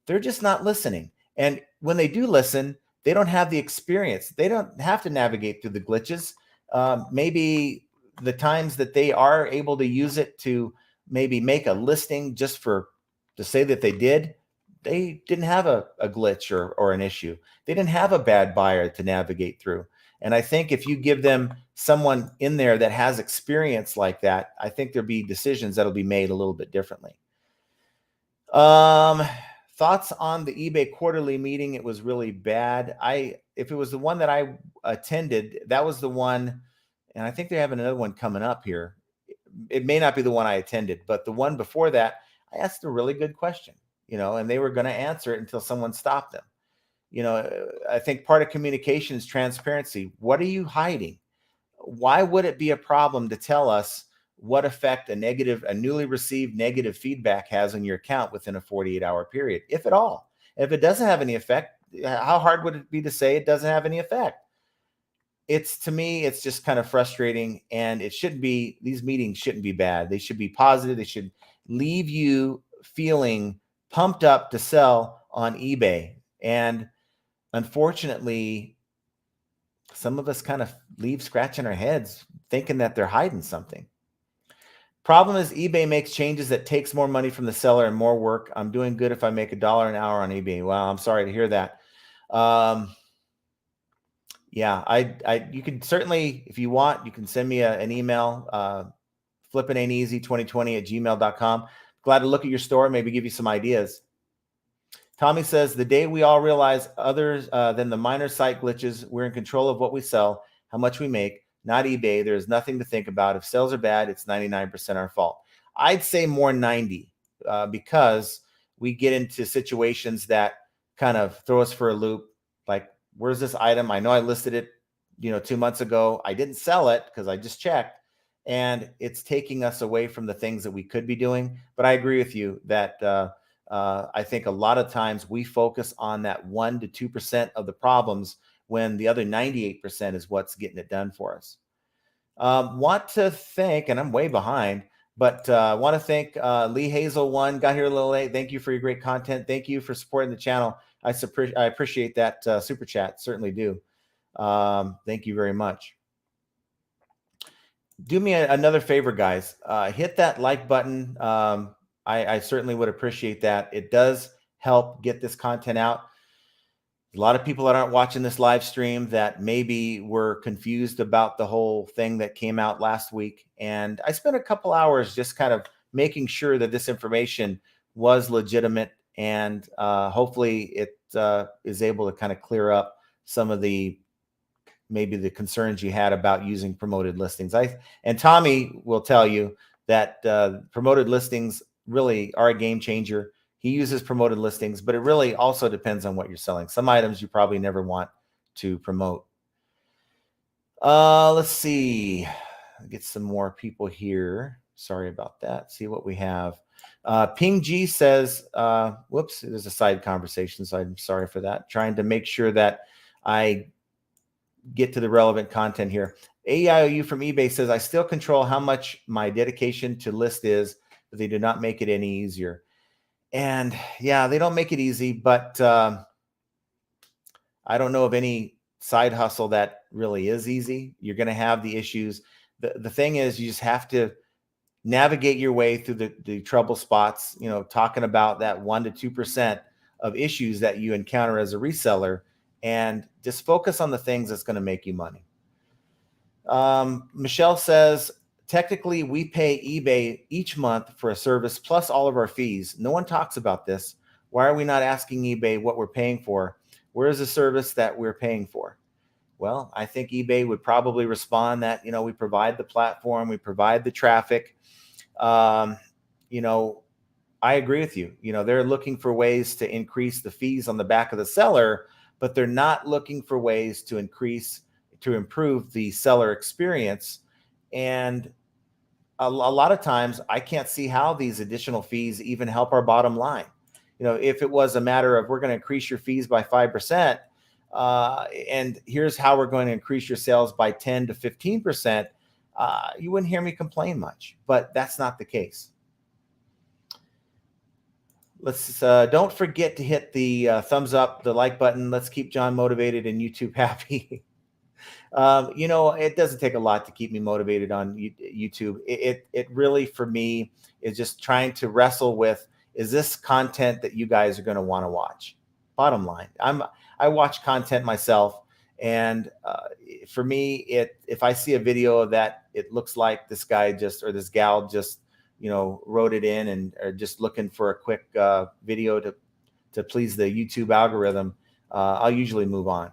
They're just not listening. And when they do listen, they don't have the experience. They don't have to navigate through the glitches. Maybe the times that they are able to use it to maybe make a listing just to say that they didn't have a glitch or an issue. They didn't have a bad buyer to navigate through. And I think if you give them someone in there that has experience like that, I think there'll be decisions that'll be made a little bit differently. Thoughts on the eBay quarterly meeting? It was really bad. If it was the one that I attended, that was the one, and I think they're having another one coming up here. It may not be the one I attended, but the one before that, I asked a really good question, and they were going to answer it until someone stopped them. I think part of communication is transparency. What are you hiding? Why would it be a problem to tell us what effect a newly received negative feedback has on your account within a 48-hour period, if at all? If it doesn't have any effect, how hard would it be to say it doesn't have any effect? To me, it's just kind of frustrating, and these meetings shouldn't be bad. They should be positive. They should leave you feeling pumped up to sell on eBay. And unfortunately, some of us kind of leave scratching our heads thinking that they're hiding something. Problem is eBay makes changes that takes more money from the seller and more work. I'm doing good if I make $1 an hour on eBay. Well, I'm sorry to hear that. Yeah, you can certainly, if you want, you can send me an email, flippingainteasy2020@gmail.com. Glad to look at your store, maybe give you some ideas. Tommy says, the day we all realize others than the minor site glitches, we're in control of what we sell, how much we make, not eBay. There's nothing to think about. If sales are bad, it's 99% our fault. I'd say more 90 because we get into situations that kind of throw us for a loop. Like, where's this item? I know I listed it, 2 months ago. I didn't sell it because I just checked, and it's taking us away from the things that we could be doing. But I agree with you that I think a lot of times we focus on that 1 to 2% of the problems when the other 98% is what's getting it done for us. Want to thank, and I'm way behind, but want to thank Lee Hazel one, got here a little late. Thank you for your great content. Thank you for supporting the channel. I appreciate that super chat. Certainly do. Thank you very much. do me another favor, guys. Hit that like button. I certainly would appreciate that. It does help get this content out. A lot of people that aren't watching this live stream that maybe were confused about the whole thing that came out last week. And I spent a couple hours just kind of making sure that this information was legitimate, and hopefully it is able to kind of clear up some of the maybe the concerns you had about using promoted listings. And Tommy will tell you that promoted listings really are a game changer. He uses promoted listings, but it really also depends on what you're selling. Some items you probably never want to promote. Let's see. Get some more people here. Sorry about that. See what we have. Ping G says, whoops, there's a side conversation, so I'm sorry for that. Trying to make sure that I get to the relevant content here. AIOU from eBay says, I still control how much my dedication to list is, but they do not make it any easier. And yeah, they don't make it easy, but I don't know of any side hustle that really is easy. You're going to have the issues. The thing is, you just have to navigate your way through the trouble spots, talking about that 1 to 2% of issues that you encounter as a reseller, and just focus on the things that's going to make you money. Michelle says, technically, we pay eBay each month for a service plus all of our fees. No one talks about this. Why are we not asking eBay what we're paying for? Where is the service that we're paying for? Well, I think eBay would probably respond that, we provide the platform, we provide the traffic. I agree with you. They're looking for ways to increase the fees on the back of the seller, but they're not looking for ways to improve the seller experience. And a lot of times I can't see how these additional fees even help our bottom line. If it was a matter of, we're going to increase your fees by 5%, and here's how we're going to increase your sales by 10 to 15%, you wouldn't hear me complain much, but that's not the case. Let's don't forget to hit the thumbs up, the like button. Let's keep John motivated and YouTube happy. It doesn't take a lot to keep me motivated on YouTube. It really, for me, is just trying to wrestle with, is this content that you guys are going to want to watch? Bottom line, I watch content myself, and for me, if I see a video that it looks like this guy or this gal just wrote it in and are just looking for a quick video to please the YouTube algorithm, I'll usually move on.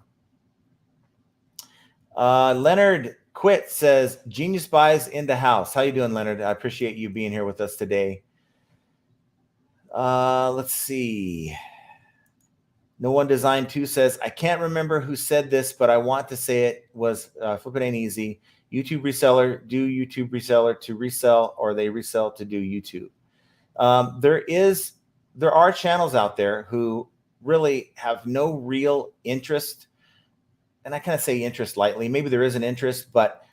Leonard Quit says, Genius Buys in the house. How you doing, Leonard? I appreciate you being here with us today. Let's see. No One Design 2 says, I can't remember who said this, but I want to say it was Flippin' Ain't Easy. YouTube reseller, do YouTube reseller to resell, or they resell to do YouTube. There are channels out there who really have no real interest. And I kind of say interest lightly. Maybe there is an interest, but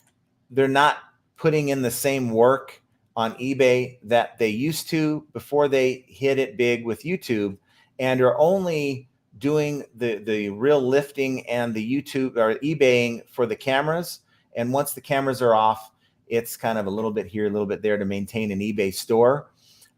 they're not putting in the same work on eBay that they used to before they hit it big with YouTube, and are only doing the real lifting and the YouTube or eBaying for the cameras. And once the cameras are off, it's kind of a little bit here, a little bit there to maintain an eBay store.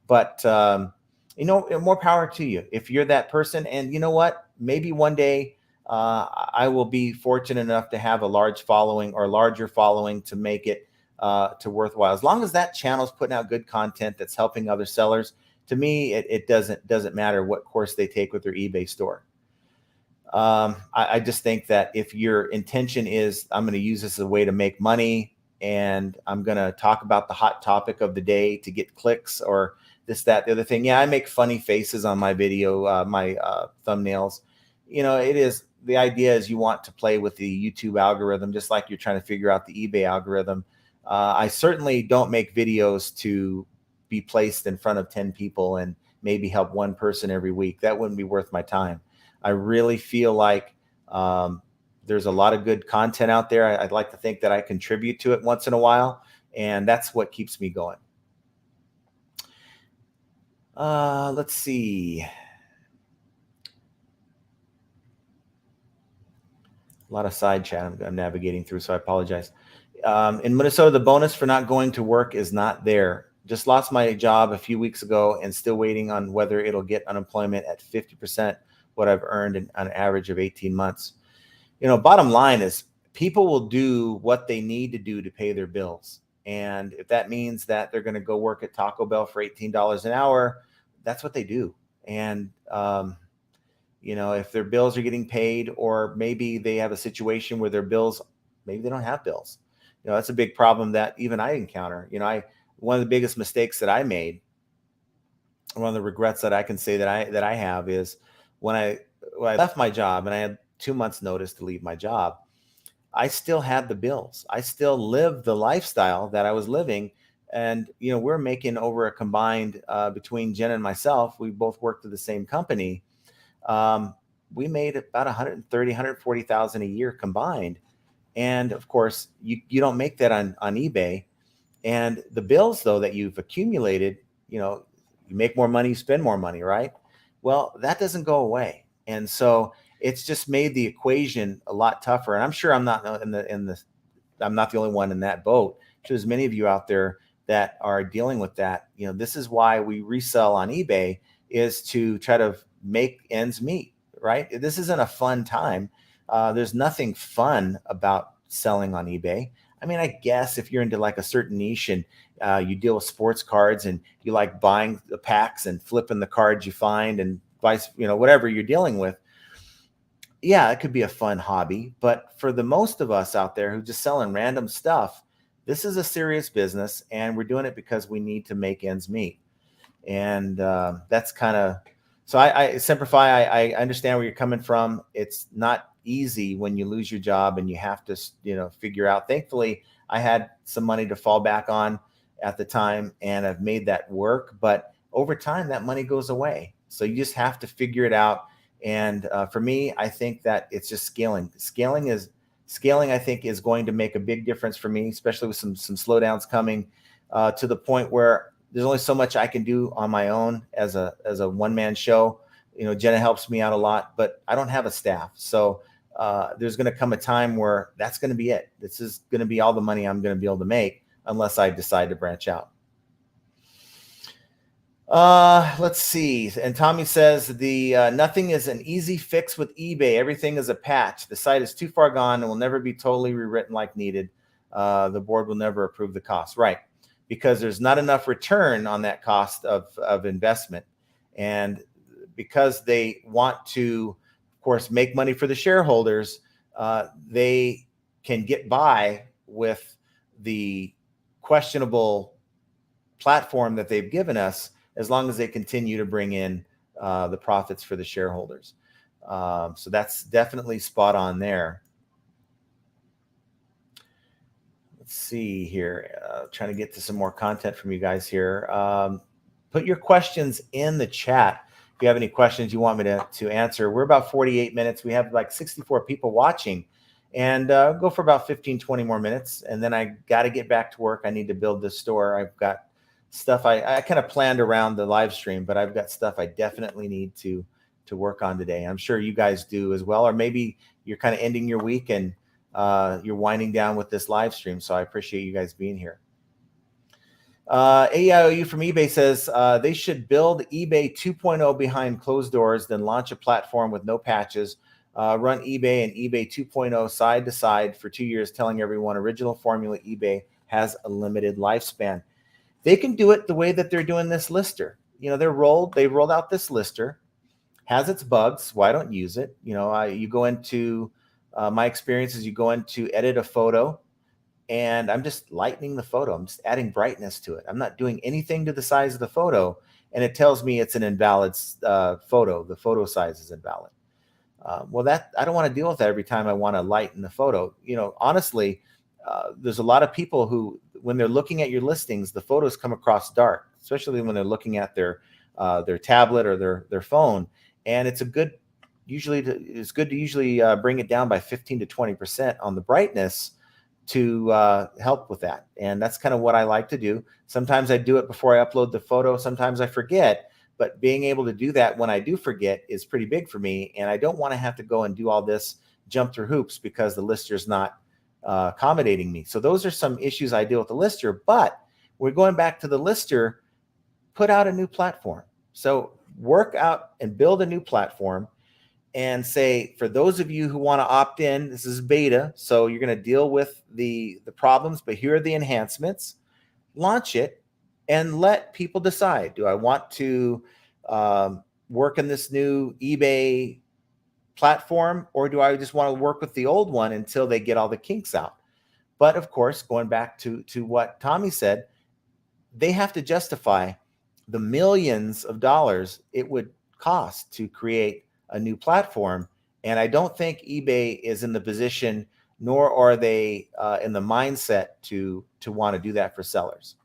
But, more power to you if you're that person. And you know what? Maybe one day I will be fortunate enough to have a large following or larger following to make it to worthwhile. As long as that channel is putting out good content that's helping other sellers, to me, it doesn't matter what course they take with their eBay store. I just think that if your intention is, I'm going to use this as a way to make money, and I'm going to talk about the hot topic of the day to get clicks or this, that, the other thing. Yeah, I make funny faces on my video, my thumbnails. The idea is you want to play with the YouTube algorithm, just like you're trying to figure out the eBay algorithm. I certainly don't make videos to be placed in front of 10 people and maybe help one person every week. That wouldn't be worth my time. I really feel like there's a lot of good content out there. I'd like to think that I contribute to it once in a while, and that's what keeps me going. Let's see. A lot of side chat I'm navigating through, so I apologize. In Minnesota, the bonus for not going to work is not there. Just lost my job a few weeks ago and still waiting on whether it'll get unemployment at 50% what I've earned in an average of 18 months. Bottom line is people will do what they need to do to pay their bills. And if that means that they're going to go work at Taco Bell for $18 an hour, that's what they do. And, if their bills are getting paid, or maybe they have a situation where their bills, maybe they don't have bills. That's a big problem that even I encounter. One of the biggest mistakes that I made, one of the regrets that I can say that I have is when I left my job and I had 2 months notice to leave my job, I still had the bills. I still lived the lifestyle that I was living. And, we're making over a combined between Jen and myself, we both worked at the same company. We made about 130, 140,000 a year combined. And of course, you don't make that on eBay. And the bills, though, that you've accumulated, you make more money, you spend more money, right? Well, that doesn't go away. And so it's just made the equation a lot tougher. And I'm sure I'm not I'm not the only one in that boat. So there's many of you out there that are dealing with that. This is why we resell on eBay, is to try to make ends meet, right? This isn't a fun time. There's nothing fun about selling on eBay. I mean, I guess if you're into like a certain niche and you deal with sports cards and you like buying the packs and flipping the cards you find and whatever you're dealing with, yeah, it could be a fun hobby. But for the most of us out there who just selling random stuff, this is a serious business, and we're doing it because we need to make ends meet. And that's kind of, so I simplify. I understand where you're coming from. It's not easy when you lose your job and you have to, figure out. Thankfully, I had some money to fall back on at the time, and I've made that work. But over time, that money goes away. So you just have to figure it out. And for me, I think that it's just scaling. Scaling, I think, is going to make a big difference for me, especially with some slowdowns coming to the point where there's only so much I can do on my own as a one-man show. Jenna helps me out a lot, but I don't have a staff. So there's going to come a time where that's going to be it. This is going to be all the money I'm going to be able to make unless I decide to branch out. Let's see. And Tommy says nothing is an easy fix with eBay. Everything is a patch. The site is too far gone and will never be totally rewritten like needed. The board will never approve the cost. Right. Because there's not enough return on that cost of investment. And because they want to, of course, make money for the shareholders, they can get by with the questionable platform that they've given us, as long as they continue to bring in the profits for the shareholders. So that's definitely spot on there. Let's see here. Trying to get to some more content from you guys here. Put your questions in the chat if you have any questions you want me to answer. We're about 48 minutes. We have like 64 people watching, and go for about 15, 20 more minutes. And then I got to get back to work. I need to build this store. I've got stuff I kind of planned around the live stream, but I've got stuff I definitely need to work on today. I'm sure you guys do as well, or maybe you're kind of ending your week and you're winding down with this live stream. So I appreciate you guys being here. AIOU from eBay says they should build eBay 2.0 behind closed doors, then launch a platform with no patches, run eBay and eBay 2.0 side to side for 2 years, telling everyone original formula eBay has a limited lifespan. They can do it the way that they're doing this lister. They rolled out this lister, has its bugs. Why don't use it? You go into my experience is you go into edit a photo, and I'm just lightening the photo. I'm just adding brightness to it. I'm not doing anything to the size of the photo, and it tells me it's an invalid photo. The photo size is invalid. Well, I don't want to deal with that every time I want to lighten the photo. Honestly, there's a lot of people who, when they're looking at your listings, the photos come across dark, especially when they're looking at their tablet or their phone. And it's good to usually bring it down by 15 to 20% on the brightness to help with that. And that's kind of what I like to do. Sometimes I do it before I upload the photo. Sometimes I forget, but being able to do that when I do forget is pretty big for me. And I don't want to have to go and do all this, jump through hoops, because the lister's not accommodating me. So those are some issues I deal with the lister. But we're going back to the lister, put out a new platform. So work out and build a new platform and say, for those of you who want to opt in, this is beta, so you're going to deal with the problems, but here are the enhancements. Launch it and let people decide. Do I want to work in this new eBay platform, or do I just want to work with the old one until they get all the kinks out? But of course, going back to what Tommy said, they have to justify the millions of dollars it would cost to create a new platform. And I don't think eBay is in the position, nor are they in the mindset to want to do that for sellers.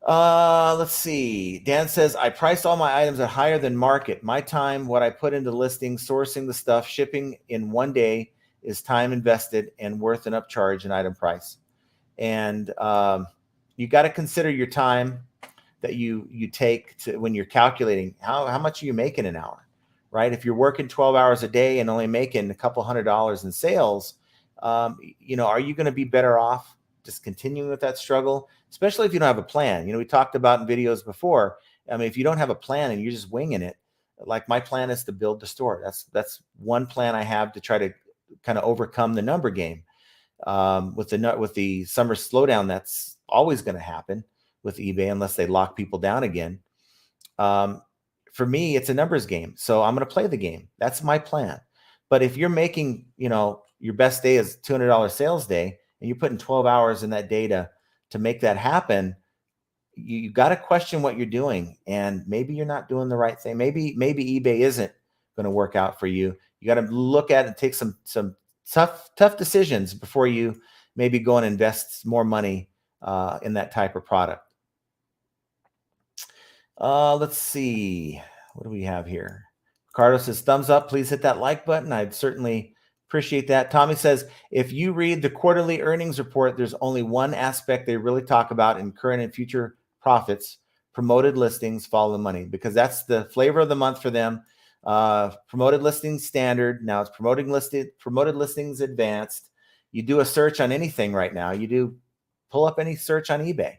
Let's see. Dan says, I priced all my items at higher than market. My time, what I put into listing, sourcing the stuff, shipping in one day is time invested and worth an upcharge in item price. And you got to consider your time that you take to when you're calculating how much are you making an hour, right? If you're working 12 hours a day and only making a couple $100 in sales, are you going to be better off just continuing with that struggle, especially if you don't have a plan? We talked about in videos before. I mean, if you don't have a plan and you're just winging it, like my plan is to build the store. That's one plan I have to try to kind of overcome the number game. With the summer slowdown, that's always going to happen with eBay unless they lock people down again. For me, it's a numbers game. So I'm going to play the game. That's my plan. But if you're making, your best day is $200 sales day, and you're putting 12 hours in that data to make that happen, you got to question what you're doing. And maybe you're not doing the right thing. Maybe eBay isn't going to work out for you. You got to look at it and take some tough decisions before you maybe go and invest more money in that type of product. Let's see. What do we have here? Ricardo says, thumbs up. Please hit that like button. I'd certainly appreciate that. Tommy says, if you read the quarterly earnings report, there's only one aspect they really talk about in current and future profits: promoted listings follow the money, because that's the flavor of the month for them. Promoted listings standard. Now it's promoted listings advanced. You do a search on anything right now. Pull up any search on eBay,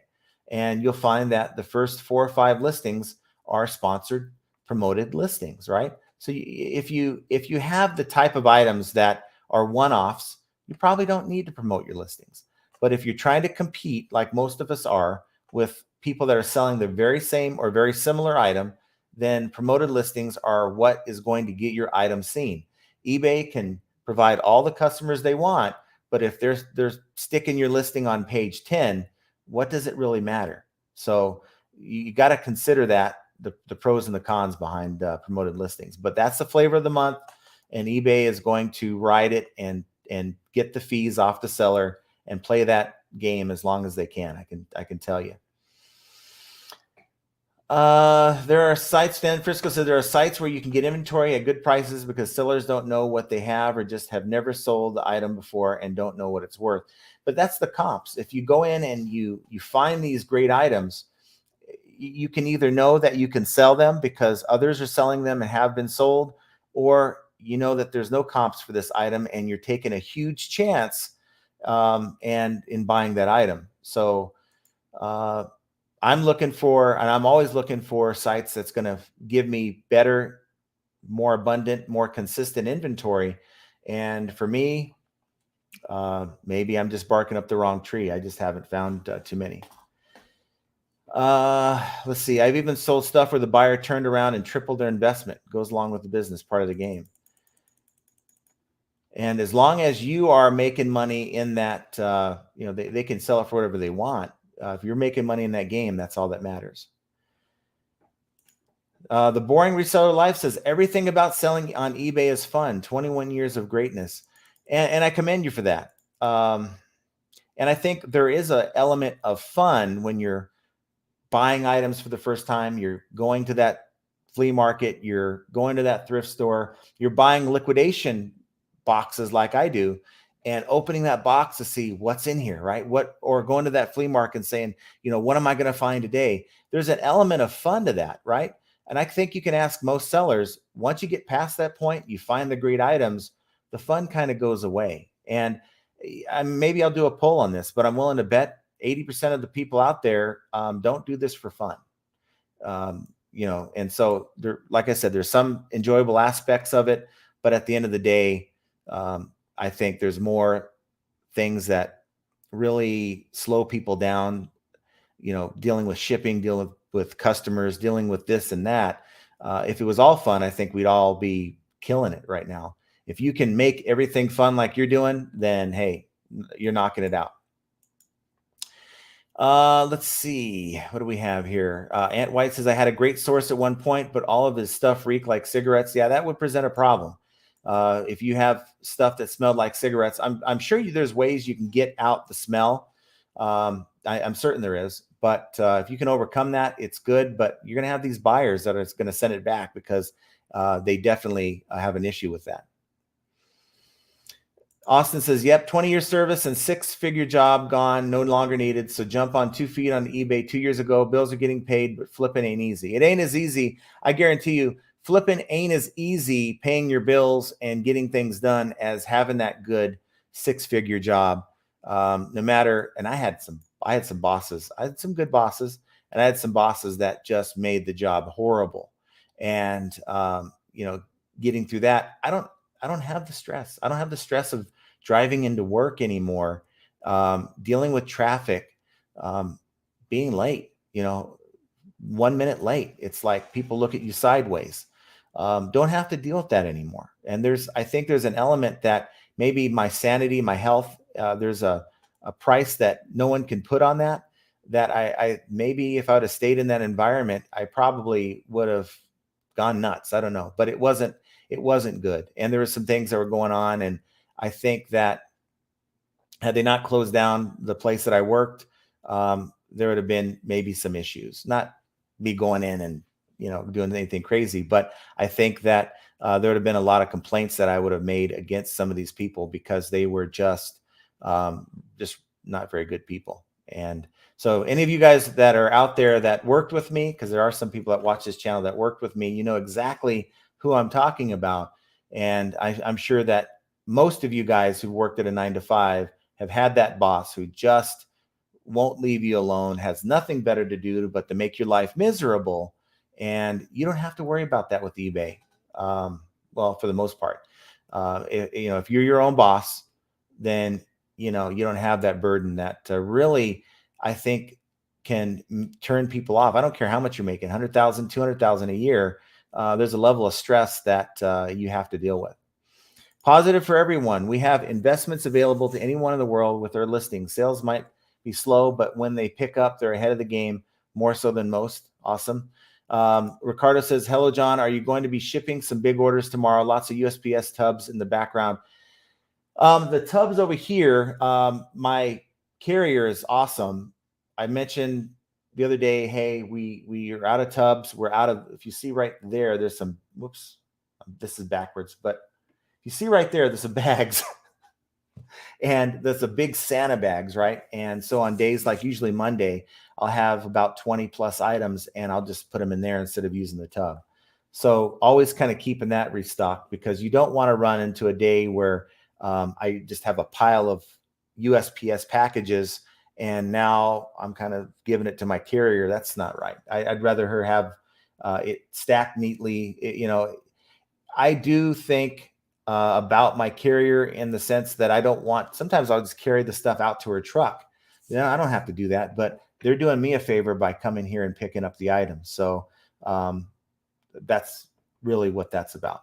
and you'll find that the first 4 or 5 listings are sponsored promoted listings, right? So if you have the type of items that are one-offs, you probably don't need to promote your listings. But if you're trying to compete, like most of us are, with people that are selling the very same or very similar item, then promoted listings are what is going to get your item seen. eBay can provide all the customers they want, but if they're sticking your listing on page 10, what does it really matter? So you got to consider that, the pros and the cons behind promoted listings. But that's the flavor of the month, and eBay is going to ride it and get the fees off the seller and play that game as long as they can. I can tell you. There are sites, Dan Frisco said, there are sites where you can get inventory at good prices because sellers don't know what they have or just have never sold the item before and don't know what it's worth. But that's the comps. If you go in and you find these great items, you can either know that you can sell them because others are selling them and have been sold, or you know that there's no comps for this item and you're taking a huge chance and in buying that item. So I'm looking for, and I'm always looking for sites that's going to give me better, more abundant, more consistent inventory. And for me, maybe I'm just barking up the wrong tree. I just haven't found too many. Let's see. I've even sold stuff where the buyer turned around and tripled their investment. Goes along with the business, part of the game. And as long as you are making money in that, they can sell it for whatever they want. If you're making money in that game, that's all that matters. The Boring Reseller Life says, everything about selling on eBay is fun. 21 years of greatness. And I commend you for that. And I think there is an element of fun when you're buying items for the first time. You're going to that flea market. You're going to that thrift store. You're buying liquidation boxes like I do, and opening that box to see what's in here, right? Or going to that flea market and saying, what am I going to find today? There's an element of fun to that, right? And I think you can ask most sellers, once you get past that point, you find the great items, the fun kind of goes away. And maybe I'll do a poll on this, but I'm willing to bet 80% of the people out there don't do this for fun. And so there, like I said, there's some enjoyable aspects of it, but at the end of the day, I think there's more things that really slow people down, dealing with shipping, dealing with customers, dealing with this and that. If it was all fun, I think we'd all be killing it right now. If you can make everything fun like you're doing, then hey, you're knocking it out. Let's see. What do we have here? Ant White says, I had a great source at one point, but all of his stuff reeked like cigarettes. Yeah, that would present a problem. If you have stuff that smelled like cigarettes, I'm sure there's ways you can get out the smell. I'm certain there is, but if you can overcome that, it's good. But you're going to have these buyers that are going to send it back because they definitely have an issue with that. Austin says, yep, 20-year service and 6-figure job gone, no longer needed. So jump on 2 feet on eBay 2 years ago. Bills are getting paid, but flipping ain't easy. It ain't as easy. I guarantee you, flipping ain't as easy paying your bills and getting things done as having that good 6-figure job. No matter, and I had some bosses. I had some good bosses, and I had some bosses that just made the job horrible. And getting through that, I don't have the stress. I don't have the stress of driving into work anymore, dealing with traffic, being late, 1 minute late. It's like people look at you sideways. Don't have to deal with that anymore. And I think there's an element that maybe my sanity, my health, there's a price that no one can put on that I maybe if I would have stayed in that environment, I probably would have gone nuts. I don't know, but it wasn't good. And there were some things that were going on. And I think that had they not closed down the place that I worked, there would have been maybe some issues, not me going in and, doing anything crazy. But I think that there would have been a lot of complaints that I would have made against some of these people because they were just not very good people. And so any of you guys that are out there that worked with me, because there are some people that watch this channel that worked with me, you know exactly who I'm talking about. And I'm sure that most of you guys who worked at a 9-to-5 have had that boss who just won't leave you alone, has nothing better to do but to make your life miserable. And you don't have to worry about that with eBay. Well, for the most part, if you're your own boss, then, you don't have that burden that really, I think, can turn people off. I don't care how much you're making, 100,000, 200,000 a year. There's a level of stress that you have to deal with. Positive for everyone. We have investments available to anyone in the world with our listings. Sales might be slow, but when they pick up, they're ahead of the game, more so than most. Awesome. Ricardo says, hello, John. Are you going to be shipping some big orders tomorrow? Lots of USPS tubs in the background. The tubs over here, my carrier is awesome. I mentioned the other day, hey, we are out of tubs. We're out of, if you see right there, there's some, whoops, this is backwards, but you see right there, there's some bags and there's a big Santa bags, right? And so on days like usually Monday, I'll have about 20 plus items and I'll just put them in there instead of using the tub. So always kind of keeping that restocked because you don't want to run into a day where I just have a pile of USPS packages and now I'm kind of giving it to my carrier. That's not right. I'd rather her have it stacked neatly. I do think about my carrier in the sense that I don't want, sometimes I'll just carry the stuff out to her truck. I don't have to do that, but they're doing me a favor by coming here and picking up the items. So that's really what that's about.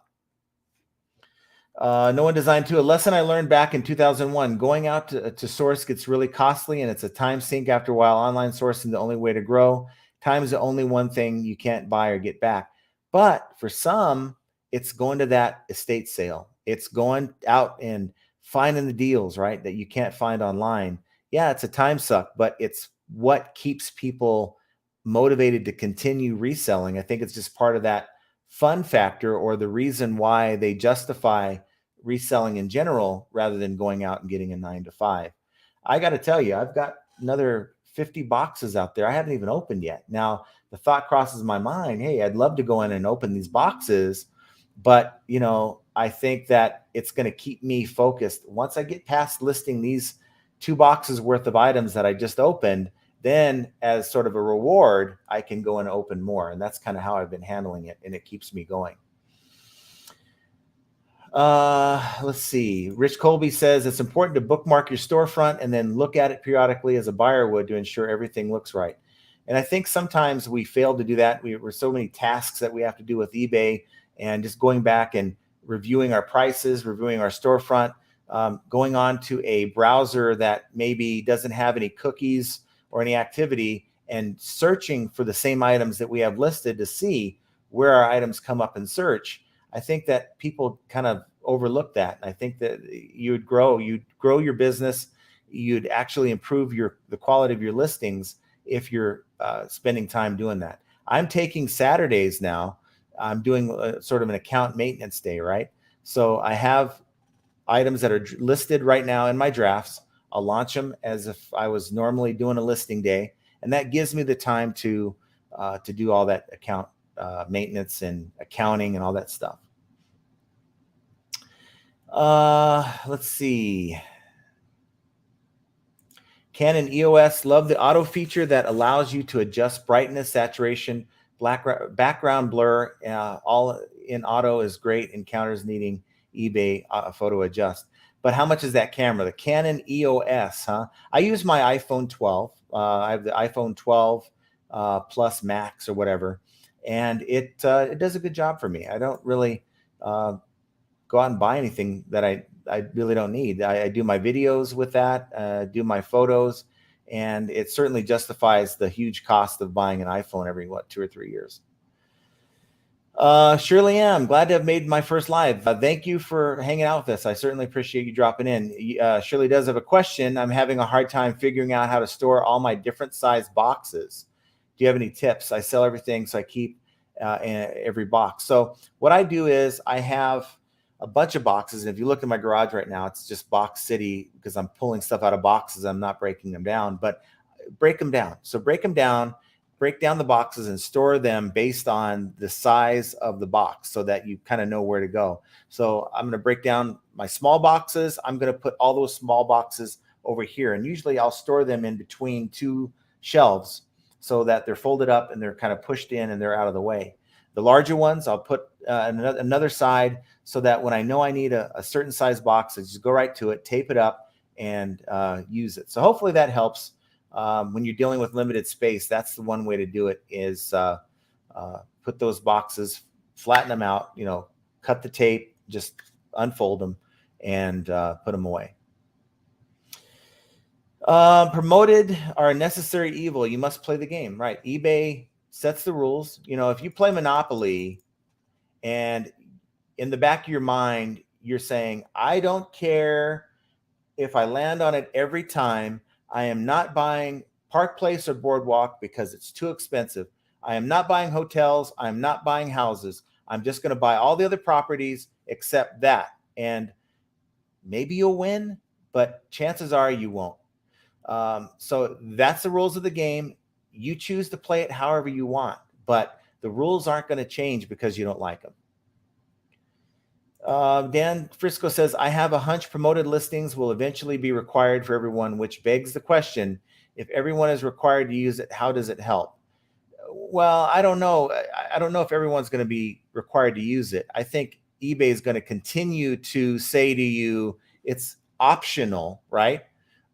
No one designed to. A lesson I learned back in 2001, going out to source gets really costly and it's a time sink after a while. Online sourcing, the only way to grow. Time is the only one thing you can't buy or get back. But for some, it's going to that estate sale. It's going out and finding the deals, right, that you can't find online. Yeah, it's a time suck, but it's what keeps people motivated to continue reselling. I think it's just part of that fun factor or the reason why they justify reselling in general rather than going out and getting a 9-to-5. I got to tell you, I've got another 50 boxes out there I haven't even opened yet. Now, the thought crosses my mind, hey, I'd love to go in and open these boxes, But, I think that it's going to keep me focused. Once I get past listing these 2 boxes worth of items that I just opened, then as sort of a reward, I can go and open more. And that's kind of how I've been handling it. And it keeps me going. Let's see. Rich Colby says it's important to bookmark your storefront and then look at it periodically as a buyer would to ensure everything looks right. And I think sometimes we fail to do that. We're so many tasks that we have to do with eBay, and just going back and reviewing our prices, reviewing our storefront, going on to a browser that maybe doesn't have any cookies or any activity, and searching for the same items that we have listed to see where our items come up in search. I think that people kind of overlook that. And I think that you'd grow your business. You'd actually improve the quality of your listings if you're spending time doing that. I'm taking Saturdays now. I'm doing sort of an account maintenance day, right? So I have items that are listed right now in my drafts. I'll launch them as if I was normally doing a listing day. And that gives me the time to do all that account maintenance and accounting and all that stuff. Let's see. Canon EOS, love the auto feature that allows you to adjust brightness, saturation, background blur. All in auto is great. Encounters needing eBay photo adjust. But how much is that camera? The Canon EOS, huh? I use my iPhone 12. I have the iPhone 12 Plus Max or whatever, and it does a good job for me. I don't really go out and buy anything that I really don't need. I do my videos with that, do my photos, and it certainly justifies the huge cost of buying an iPhone every 2 or 3 years. Shirley M, glad to have made my first live. Thank you for hanging out with us. I certainly appreciate you dropping in. Shirley does have a question. I'm having a hard time figuring out how to store all my different size boxes. Do you have any tips? I sell everything, so I keep every box. So what I do is I have a bunch of boxes. And if you look in my garage right now, it's just box city because I'm pulling stuff out of boxes. I'm not breaking them down, but break them down. So break down the boxes and store them based on the size of the box so that you kind of know where to go. So I'm going to break down my small boxes. I'm going to put all those small boxes over here. And usually I'll store them in between 2 shelves so that they're folded up and they're kind of pushed in and they're out of the way. The larger ones, I'll put another side so that when I know I need a certain size box, I just go right to it, tape it up, and use it. So hopefully that helps. When you're dealing with limited space, that's the one way to do it is put those boxes, flatten them out, cut the tape, just unfold them and put them away. Promoted are a necessary evil. You must play the game, right? eBay sets the rules. If you play Monopoly and in the back of your mind, you're saying, I don't care if I land on it every time. I am not buying Park Place or Boardwalk because it's too expensive. I am not buying hotels. I'm not buying houses. I'm just going to buy all the other properties except that. And maybe you'll win, but chances are you won't. So that's the rules of the game. You choose to play it however you want, but the rules aren't going to change because you don't like them. Dan Frisco says, I have a hunch promoted listings will eventually be required for everyone, which begs the question, if everyone is required to use it, how does it help? Well, I don't know. I don't know if everyone's going to be required to use it. I think eBay is going to continue to say to you, it's optional, right?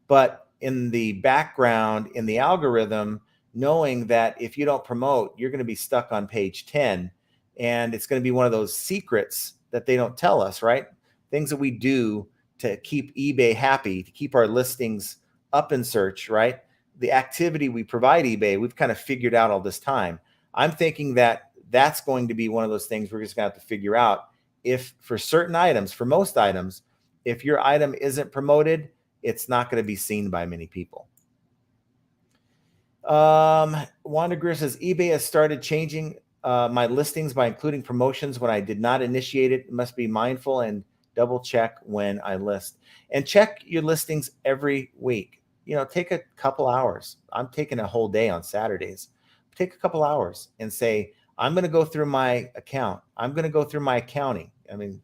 But in the background, in the algorithm, knowing that if you don't promote, you're going to be stuck on page 10. And it's going to be one of those secrets that they don't tell us, right? Things that we do to keep eBay happy, to keep our listings up in search, right? The activity we provide eBay, we've kind of figured out all this time. I'm thinking that that's going to be one of those things we're just going to have to figure out. If for certain items, for most items, if your item isn't promoted, it's not going to be seen by many people. Wanda Greer says, eBay has started changing my listings by including promotions when I did not initiate it. Must be mindful and double check when I list. And check your listings every week. Take a couple hours. I'm taking a whole day on Saturdays. Take a couple hours and say, I'm going to go through my account. I'm going to go through my accounting. I mean,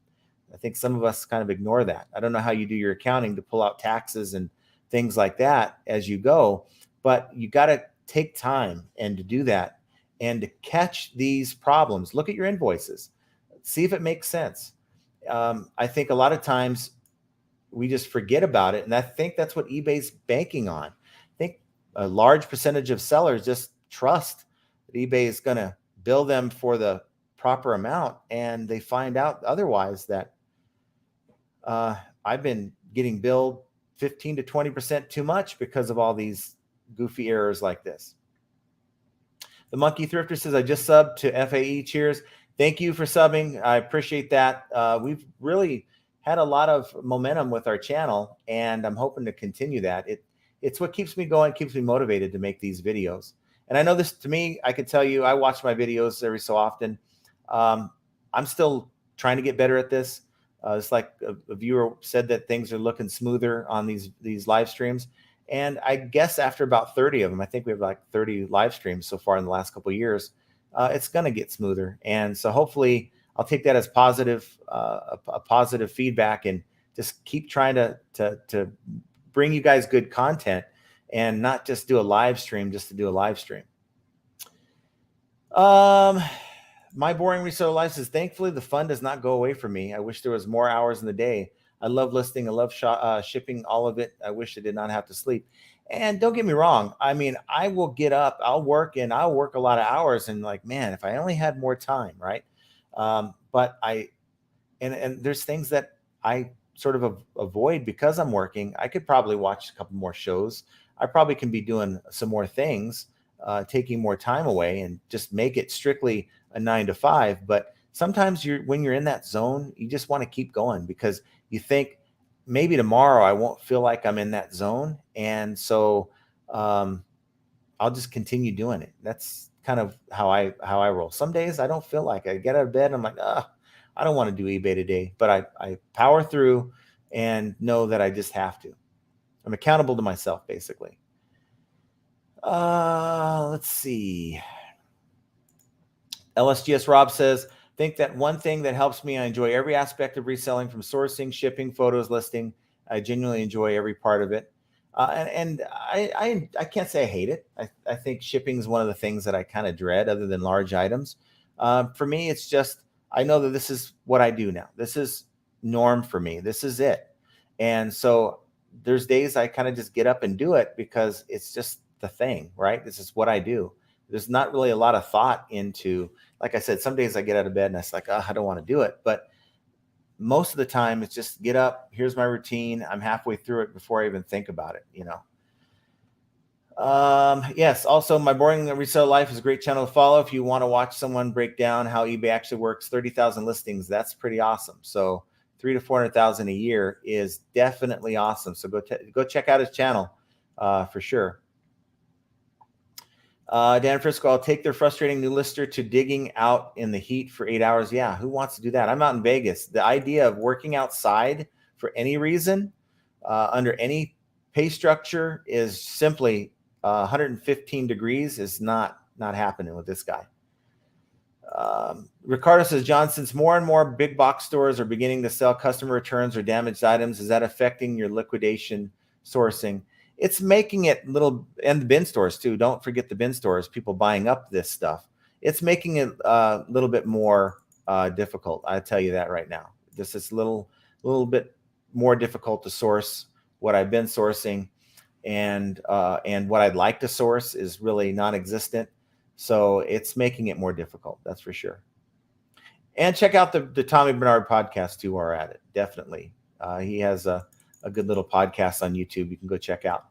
I think some of us kind of ignore that. I don't know how you do your accounting to pull out taxes and things like that as you go, but you got to take time and to do that and to catch these problems. Look at your invoices, see if it makes sense. I think a lot of times we just forget about it. And I think that's what eBay's banking on. I think a large percentage of sellers just trust that eBay is going to bill them for the proper amount. And they find out otherwise that I've been getting billed 15 to 20% too much because of all these goofy errors like this. The Monkey Thrifter says, I just subbed to FAE. Cheers. Thank you for subbing. I appreciate that. We've really had a lot of momentum with our channel, and I'm hoping to continue that. It's what keeps me going, keeps me motivated to make these videos. And I know this, to me, I can tell you, I watch my videos every so often. I'm still trying to get better at this. It's like a viewer said that things are looking smoother on these live streams. And I guess after about 30 of them, I think we have like 30 live streams so far in the last couple of years, it's going to get smoother. And so hopefully I'll take that as positive, a positive feedback, and just keep trying to bring you guys good content and not just do a live stream just to do a live stream. My boring reseller life says, thankfully the fun does not go away from me. I wish there was more hours in the day. I love listing. I love shipping, all of it. I wish I did not have to sleep. And don't get me wrong. I mean, I will get up, I'll work a lot of hours, and like, man, if I only had more time, right? But and there's things that I sort of avoid because I'm working. I could probably watch a couple more shows. I probably can be doing some more things, taking more time away, and just make it strictly a 9 to 5. But sometimes when you're in that zone, you just want to keep going because you think maybe tomorrow I won't feel like I'm in that zone. And so I'll just continue doing it. That's kind of how I roll. Some days I don't feel like it. I get out of bed and I'm like, I don't want to do eBay today, but I power through and know that I just have to. I'm accountable to myself, basically. Let's see. LSGS Rob says, think that one thing that helps me, I enjoy every aspect of reselling, from sourcing, shipping, photos, listing. I genuinely enjoy every part of it. And I can't say I hate it. I think shipping is one of the things that I kind of dread, other than large items. For me, it's just, I know that this is what I do now. This is norm for me. This is it. And so there's days I kind of just get up and do it because it's just the thing, right? This is what I do. There's not really a lot of thought into, like I said, some days I get out of bed and it's like, I don't want to do it. But most of the time it's just get up, here's my routine. I'm halfway through it before I even think about it, you know? Yes. Also, My Boring Resale Life is a great channel to follow. If you want to watch someone break down how eBay actually works, 30,000 listings, that's pretty awesome. So 300,000 to 400,000 a year is definitely awesome. So go check out his channel for sure. Dan Frisco, I'll take their frustrating new lister to digging out in the heat for 8 hours. Yeah, who wants to do that? I'm out in Vegas. The idea of working outside for any reason, under any pay structure, is simply 115 degrees is not happening with this guy. Ricardo says, John, since more and more big box stores are beginning to sell customer returns or damaged items, is that affecting your liquidation sourcing? It's making it little, and the bin stores too. Don't forget the bin stores, people buying up this stuff. It's making it a little bit more difficult. I tell you that right now. This is a little bit more difficult to source what I've been sourcing, and what I'd like to source is really non-existent. So it's making it more difficult. That's for sure. And check out the Tommy Bernard podcast too, while we're at it. Definitely. He has a good little podcast on YouTube you can go check out.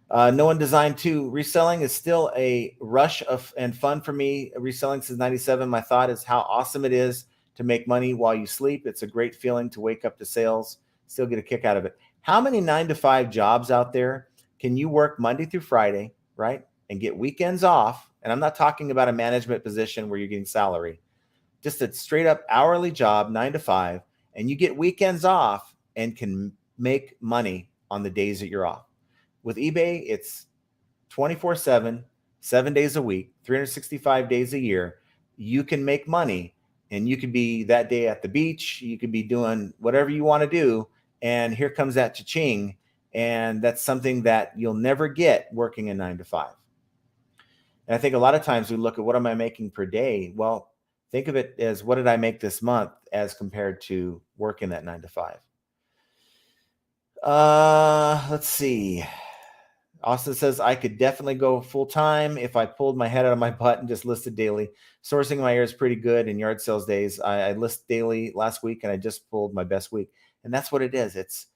No One Designed 2. Reselling is still a rush and fun for me. Reselling since 97. My thought is how awesome it is to make money while you sleep. It's a great feeling to wake up to sales. Still get a kick out of it. How many 9 to 5 jobs out there can you work Monday through Friday, right, and get weekends off? And I'm not talking about a management position where you're getting salary. Just a straight up hourly job, 9 to 5, and you get weekends off and can make money on the days that you're off. With eBay, it's 24/7, 7 days a week, 365 days a year. you can make money, and you could be that day at the beach, you could be doing whatever you want to do, and here comes that cha-ching, and that's something that you'll never get working a 9 to 5. And I think a lot of times we look at, what am I making per day? Well, think of it as, what did I make this month as compared to working that 9 to 5? Let's see. Austin says, I could definitely go full time if I pulled my head out of my butt and just listed daily. Sourcing my ear is pretty good in yard sales days. I list daily last week, and I just pulled my best week. And that's what it is. It's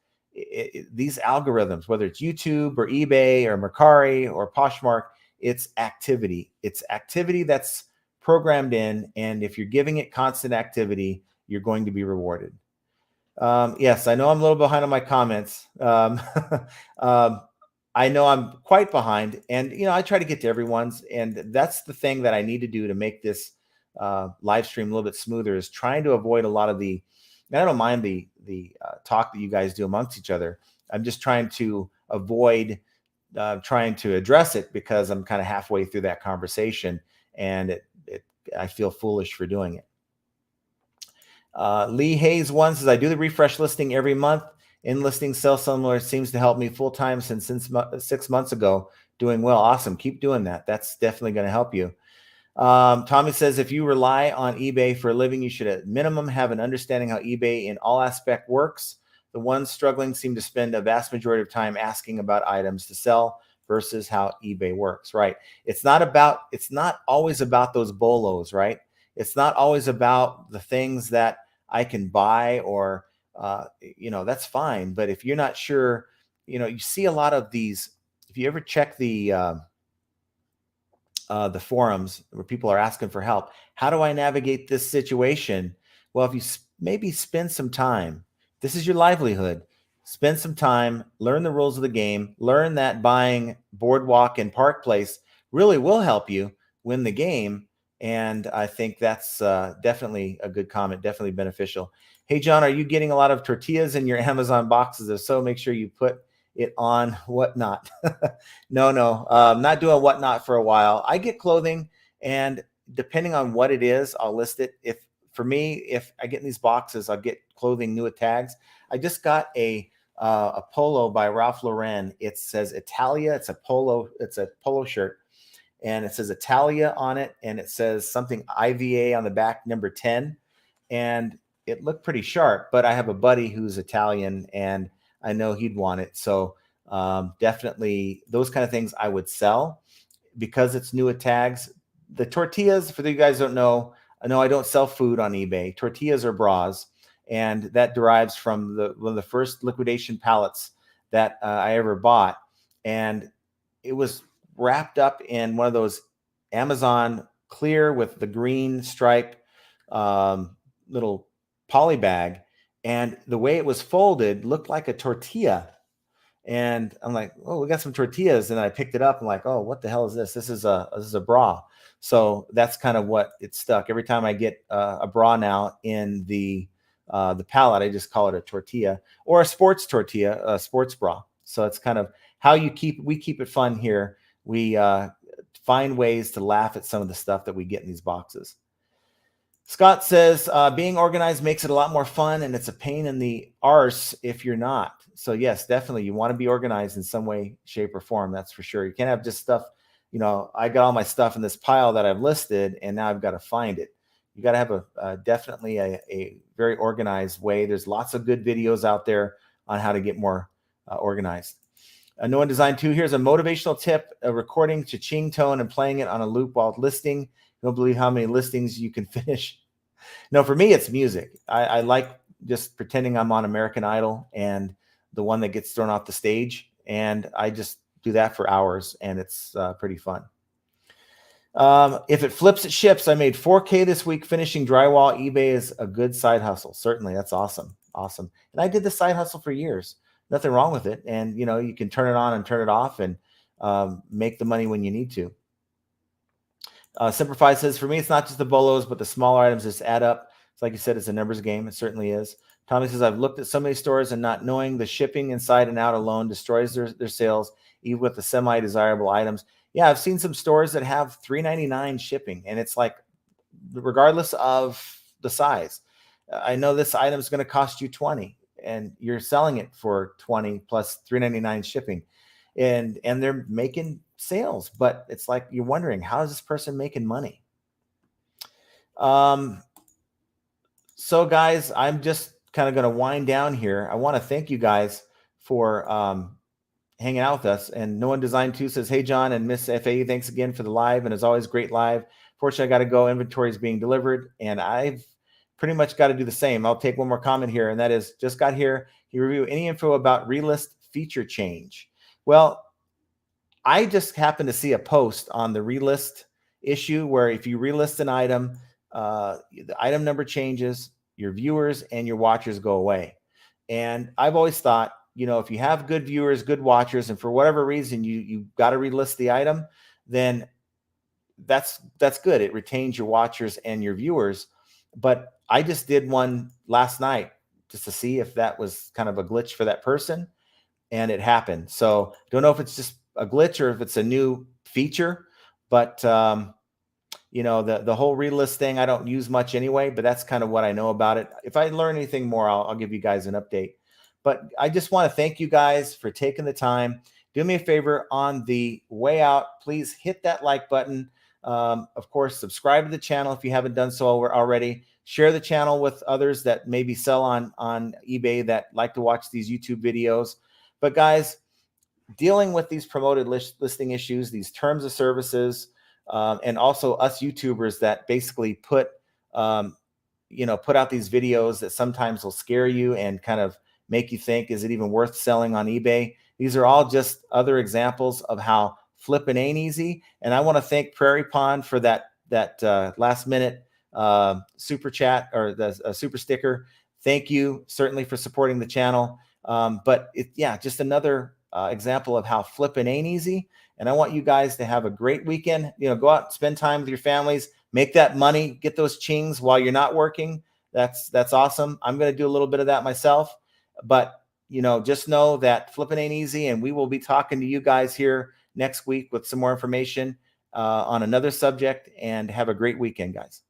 these algorithms, whether it's YouTube or eBay or Mercari or Poshmark, it's activity. It's activity that's programmed in. And if you're giving it constant activity, you're going to be rewarded. Yes, I know I'm a little behind on my comments. I know I'm quite behind, and I try to get to everyone's, and that's the thing that I need to do to make this live stream a little bit smoother, is trying to avoid a lot of the. I don't mind the talk that you guys do amongst each other. I'm just trying to avoid trying to address it, because I'm kind of halfway through that conversation, and I feel foolish for doing it. Lee Hayes 1 says, I do the refresh listing every month. In listing sell similar seems to help me full time since 6 months ago. Doing well. Awesome. Keep doing that. That's definitely going to help you. Tommy says, if you rely on eBay for a living, you should at minimum have an understanding how eBay in all aspect works. The ones struggling seem to spend a vast majority of time asking about items to sell versus how eBay works, right? It's not always about those bolos, right? It's not always about the things that I can buy, or that's fine. But if you're not sure, you see a lot of these. If you ever check the forums where people are asking for help, how do I navigate this situation? Well, if you maybe spend some time, this is your livelihood. Spend some time, learn the rules of the game, learn that buying Boardwalk and Park Place really will help you win the game. And I think that's definitely a good comment, definitely beneficial. Hey, John, are you getting a lot of tortillas in your Amazon boxes? If so, make sure you put it on Whatnot. No, not doing Whatnot for a while. I get clothing, and depending on what it is, I'll list it. If I get in these boxes, I'll get clothing new with tags. I just got a polo by Ralph Lauren. It says Italia. It's a polo shirt. And it says Italia on it, and it says something IVA on the back, number 10. And it looked pretty sharp, but I have a buddy who's Italian, and I know he'd want it. So definitely those kind of things I would sell, because it's new with tags. The tortillas, for you guys who don't know, I don't sell food on eBay. Tortillas are bras, and that derives from one of the first liquidation pallets that I ever bought. And it was wrapped up in one of those Amazon clear with the green stripe little poly bag, and the way it was folded looked like a tortilla. And I'm like, oh, we got some tortillas. And I picked it up and like, oh, what the hell is this? This is a bra. So that's kind of what it stuck. Every time I get a bra now in the pallet, I just call it a tortilla, or a sports tortilla, a sports bra. So it's kind of how we keep it fun here. We find ways to laugh at some of the stuff that we get in these boxes. Scott says, being organized makes it a lot more fun, and it's a pain in the arse if you're not. So yes, definitely. You want to be organized in some way, shape, or form. That's for sure. You can't have just stuff, I got all my stuff in this pile that I've listed, and now I've got to find it. You got to have definitely a very organized way. There's lots of good videos out there on how to get more organized. No One Design 2, here's a motivational tip, recording cha-ching tone and playing it on a loop while listing. You don't believe how many listings you can finish. No, for me, it's music. I like just pretending I'm on American Idol and the one that gets thrown off the stage. And I just do that for hours, and it's pretty fun. If it flips, it ships. I made $4K this week finishing drywall. eBay is a good side hustle. Certainly. That's awesome. Awesome. And I did the side hustle for years. Nothing wrong with it. And, you can turn it on and turn it off, and make the money when you need to. Simplify says, for me, it's not just the bolos, but the smaller items just add up. It's like you said, it's a numbers game. It certainly is. Tommy says, I've looked at so many stores, and not knowing the shipping inside and out alone destroys their sales, even with the semi-desirable items. Yeah, I've seen some stores that have $3.99 shipping, and it's like regardless of the size. I know this item is going to cost you 20 and you're selling it for 20 plus $3.99 shipping, and they're making sales, but it's like you're wondering, how is this person making money? So guys, I'm just kind of going to wind down here. I want to thank you guys for hanging out with us. And No One Design 2 says, hey, John and Miss FAE, thanks again for the live. And as always, great live. Fortunately, I got to go. Inventory is being delivered. And I've pretty much got to do the same. I'll take one more comment here. And that is, just got here. Can you review any info about Relist feature change? Well, I just happened to see a post on the Relist issue where if you relist an item, the item number changes, your viewers and your watchers go away. And I've always thought, if you have good viewers, good watchers, and for whatever reason you got to relist the item, then that's good. It retains your watchers and your viewers. But I just did one last night just to see if that was kind of a glitch for that person, and it happened. So don't know if it's just a glitch or if it's a new feature, but the whole relist thing I don't use much anyway, but that's kind of what I know about it. If I learn anything more, I'll give you guys an update. But I just want to thank you guys for taking the time. Do me a favor on the way out, please hit that like button. Of course, subscribe to the channel if you haven't done so already. Share the channel with others that maybe sell on eBay that like to watch these YouTube videos. But guys, dealing with these promoted listing issues, these terms of services, and also us YouTubers that basically put out these videos that sometimes will scare you and kind of make you think, is it even worth selling on eBay? These are all just other examples of how flipping ain't easy. And I want to thank Prairie Pond for that last minute super chat or the super sticker. Thank you certainly for supporting the channel. But just another example of how flipping ain't easy. And I want you guys to have a great weekend. Go out, spend time with your families, make that money, get those chings while you're not working. That's awesome. I'm going to do a little bit of that myself, but just know that flipping ain't easy. And we will be talking to you guys here next week with some more information on another subject. And have a great weekend, guys.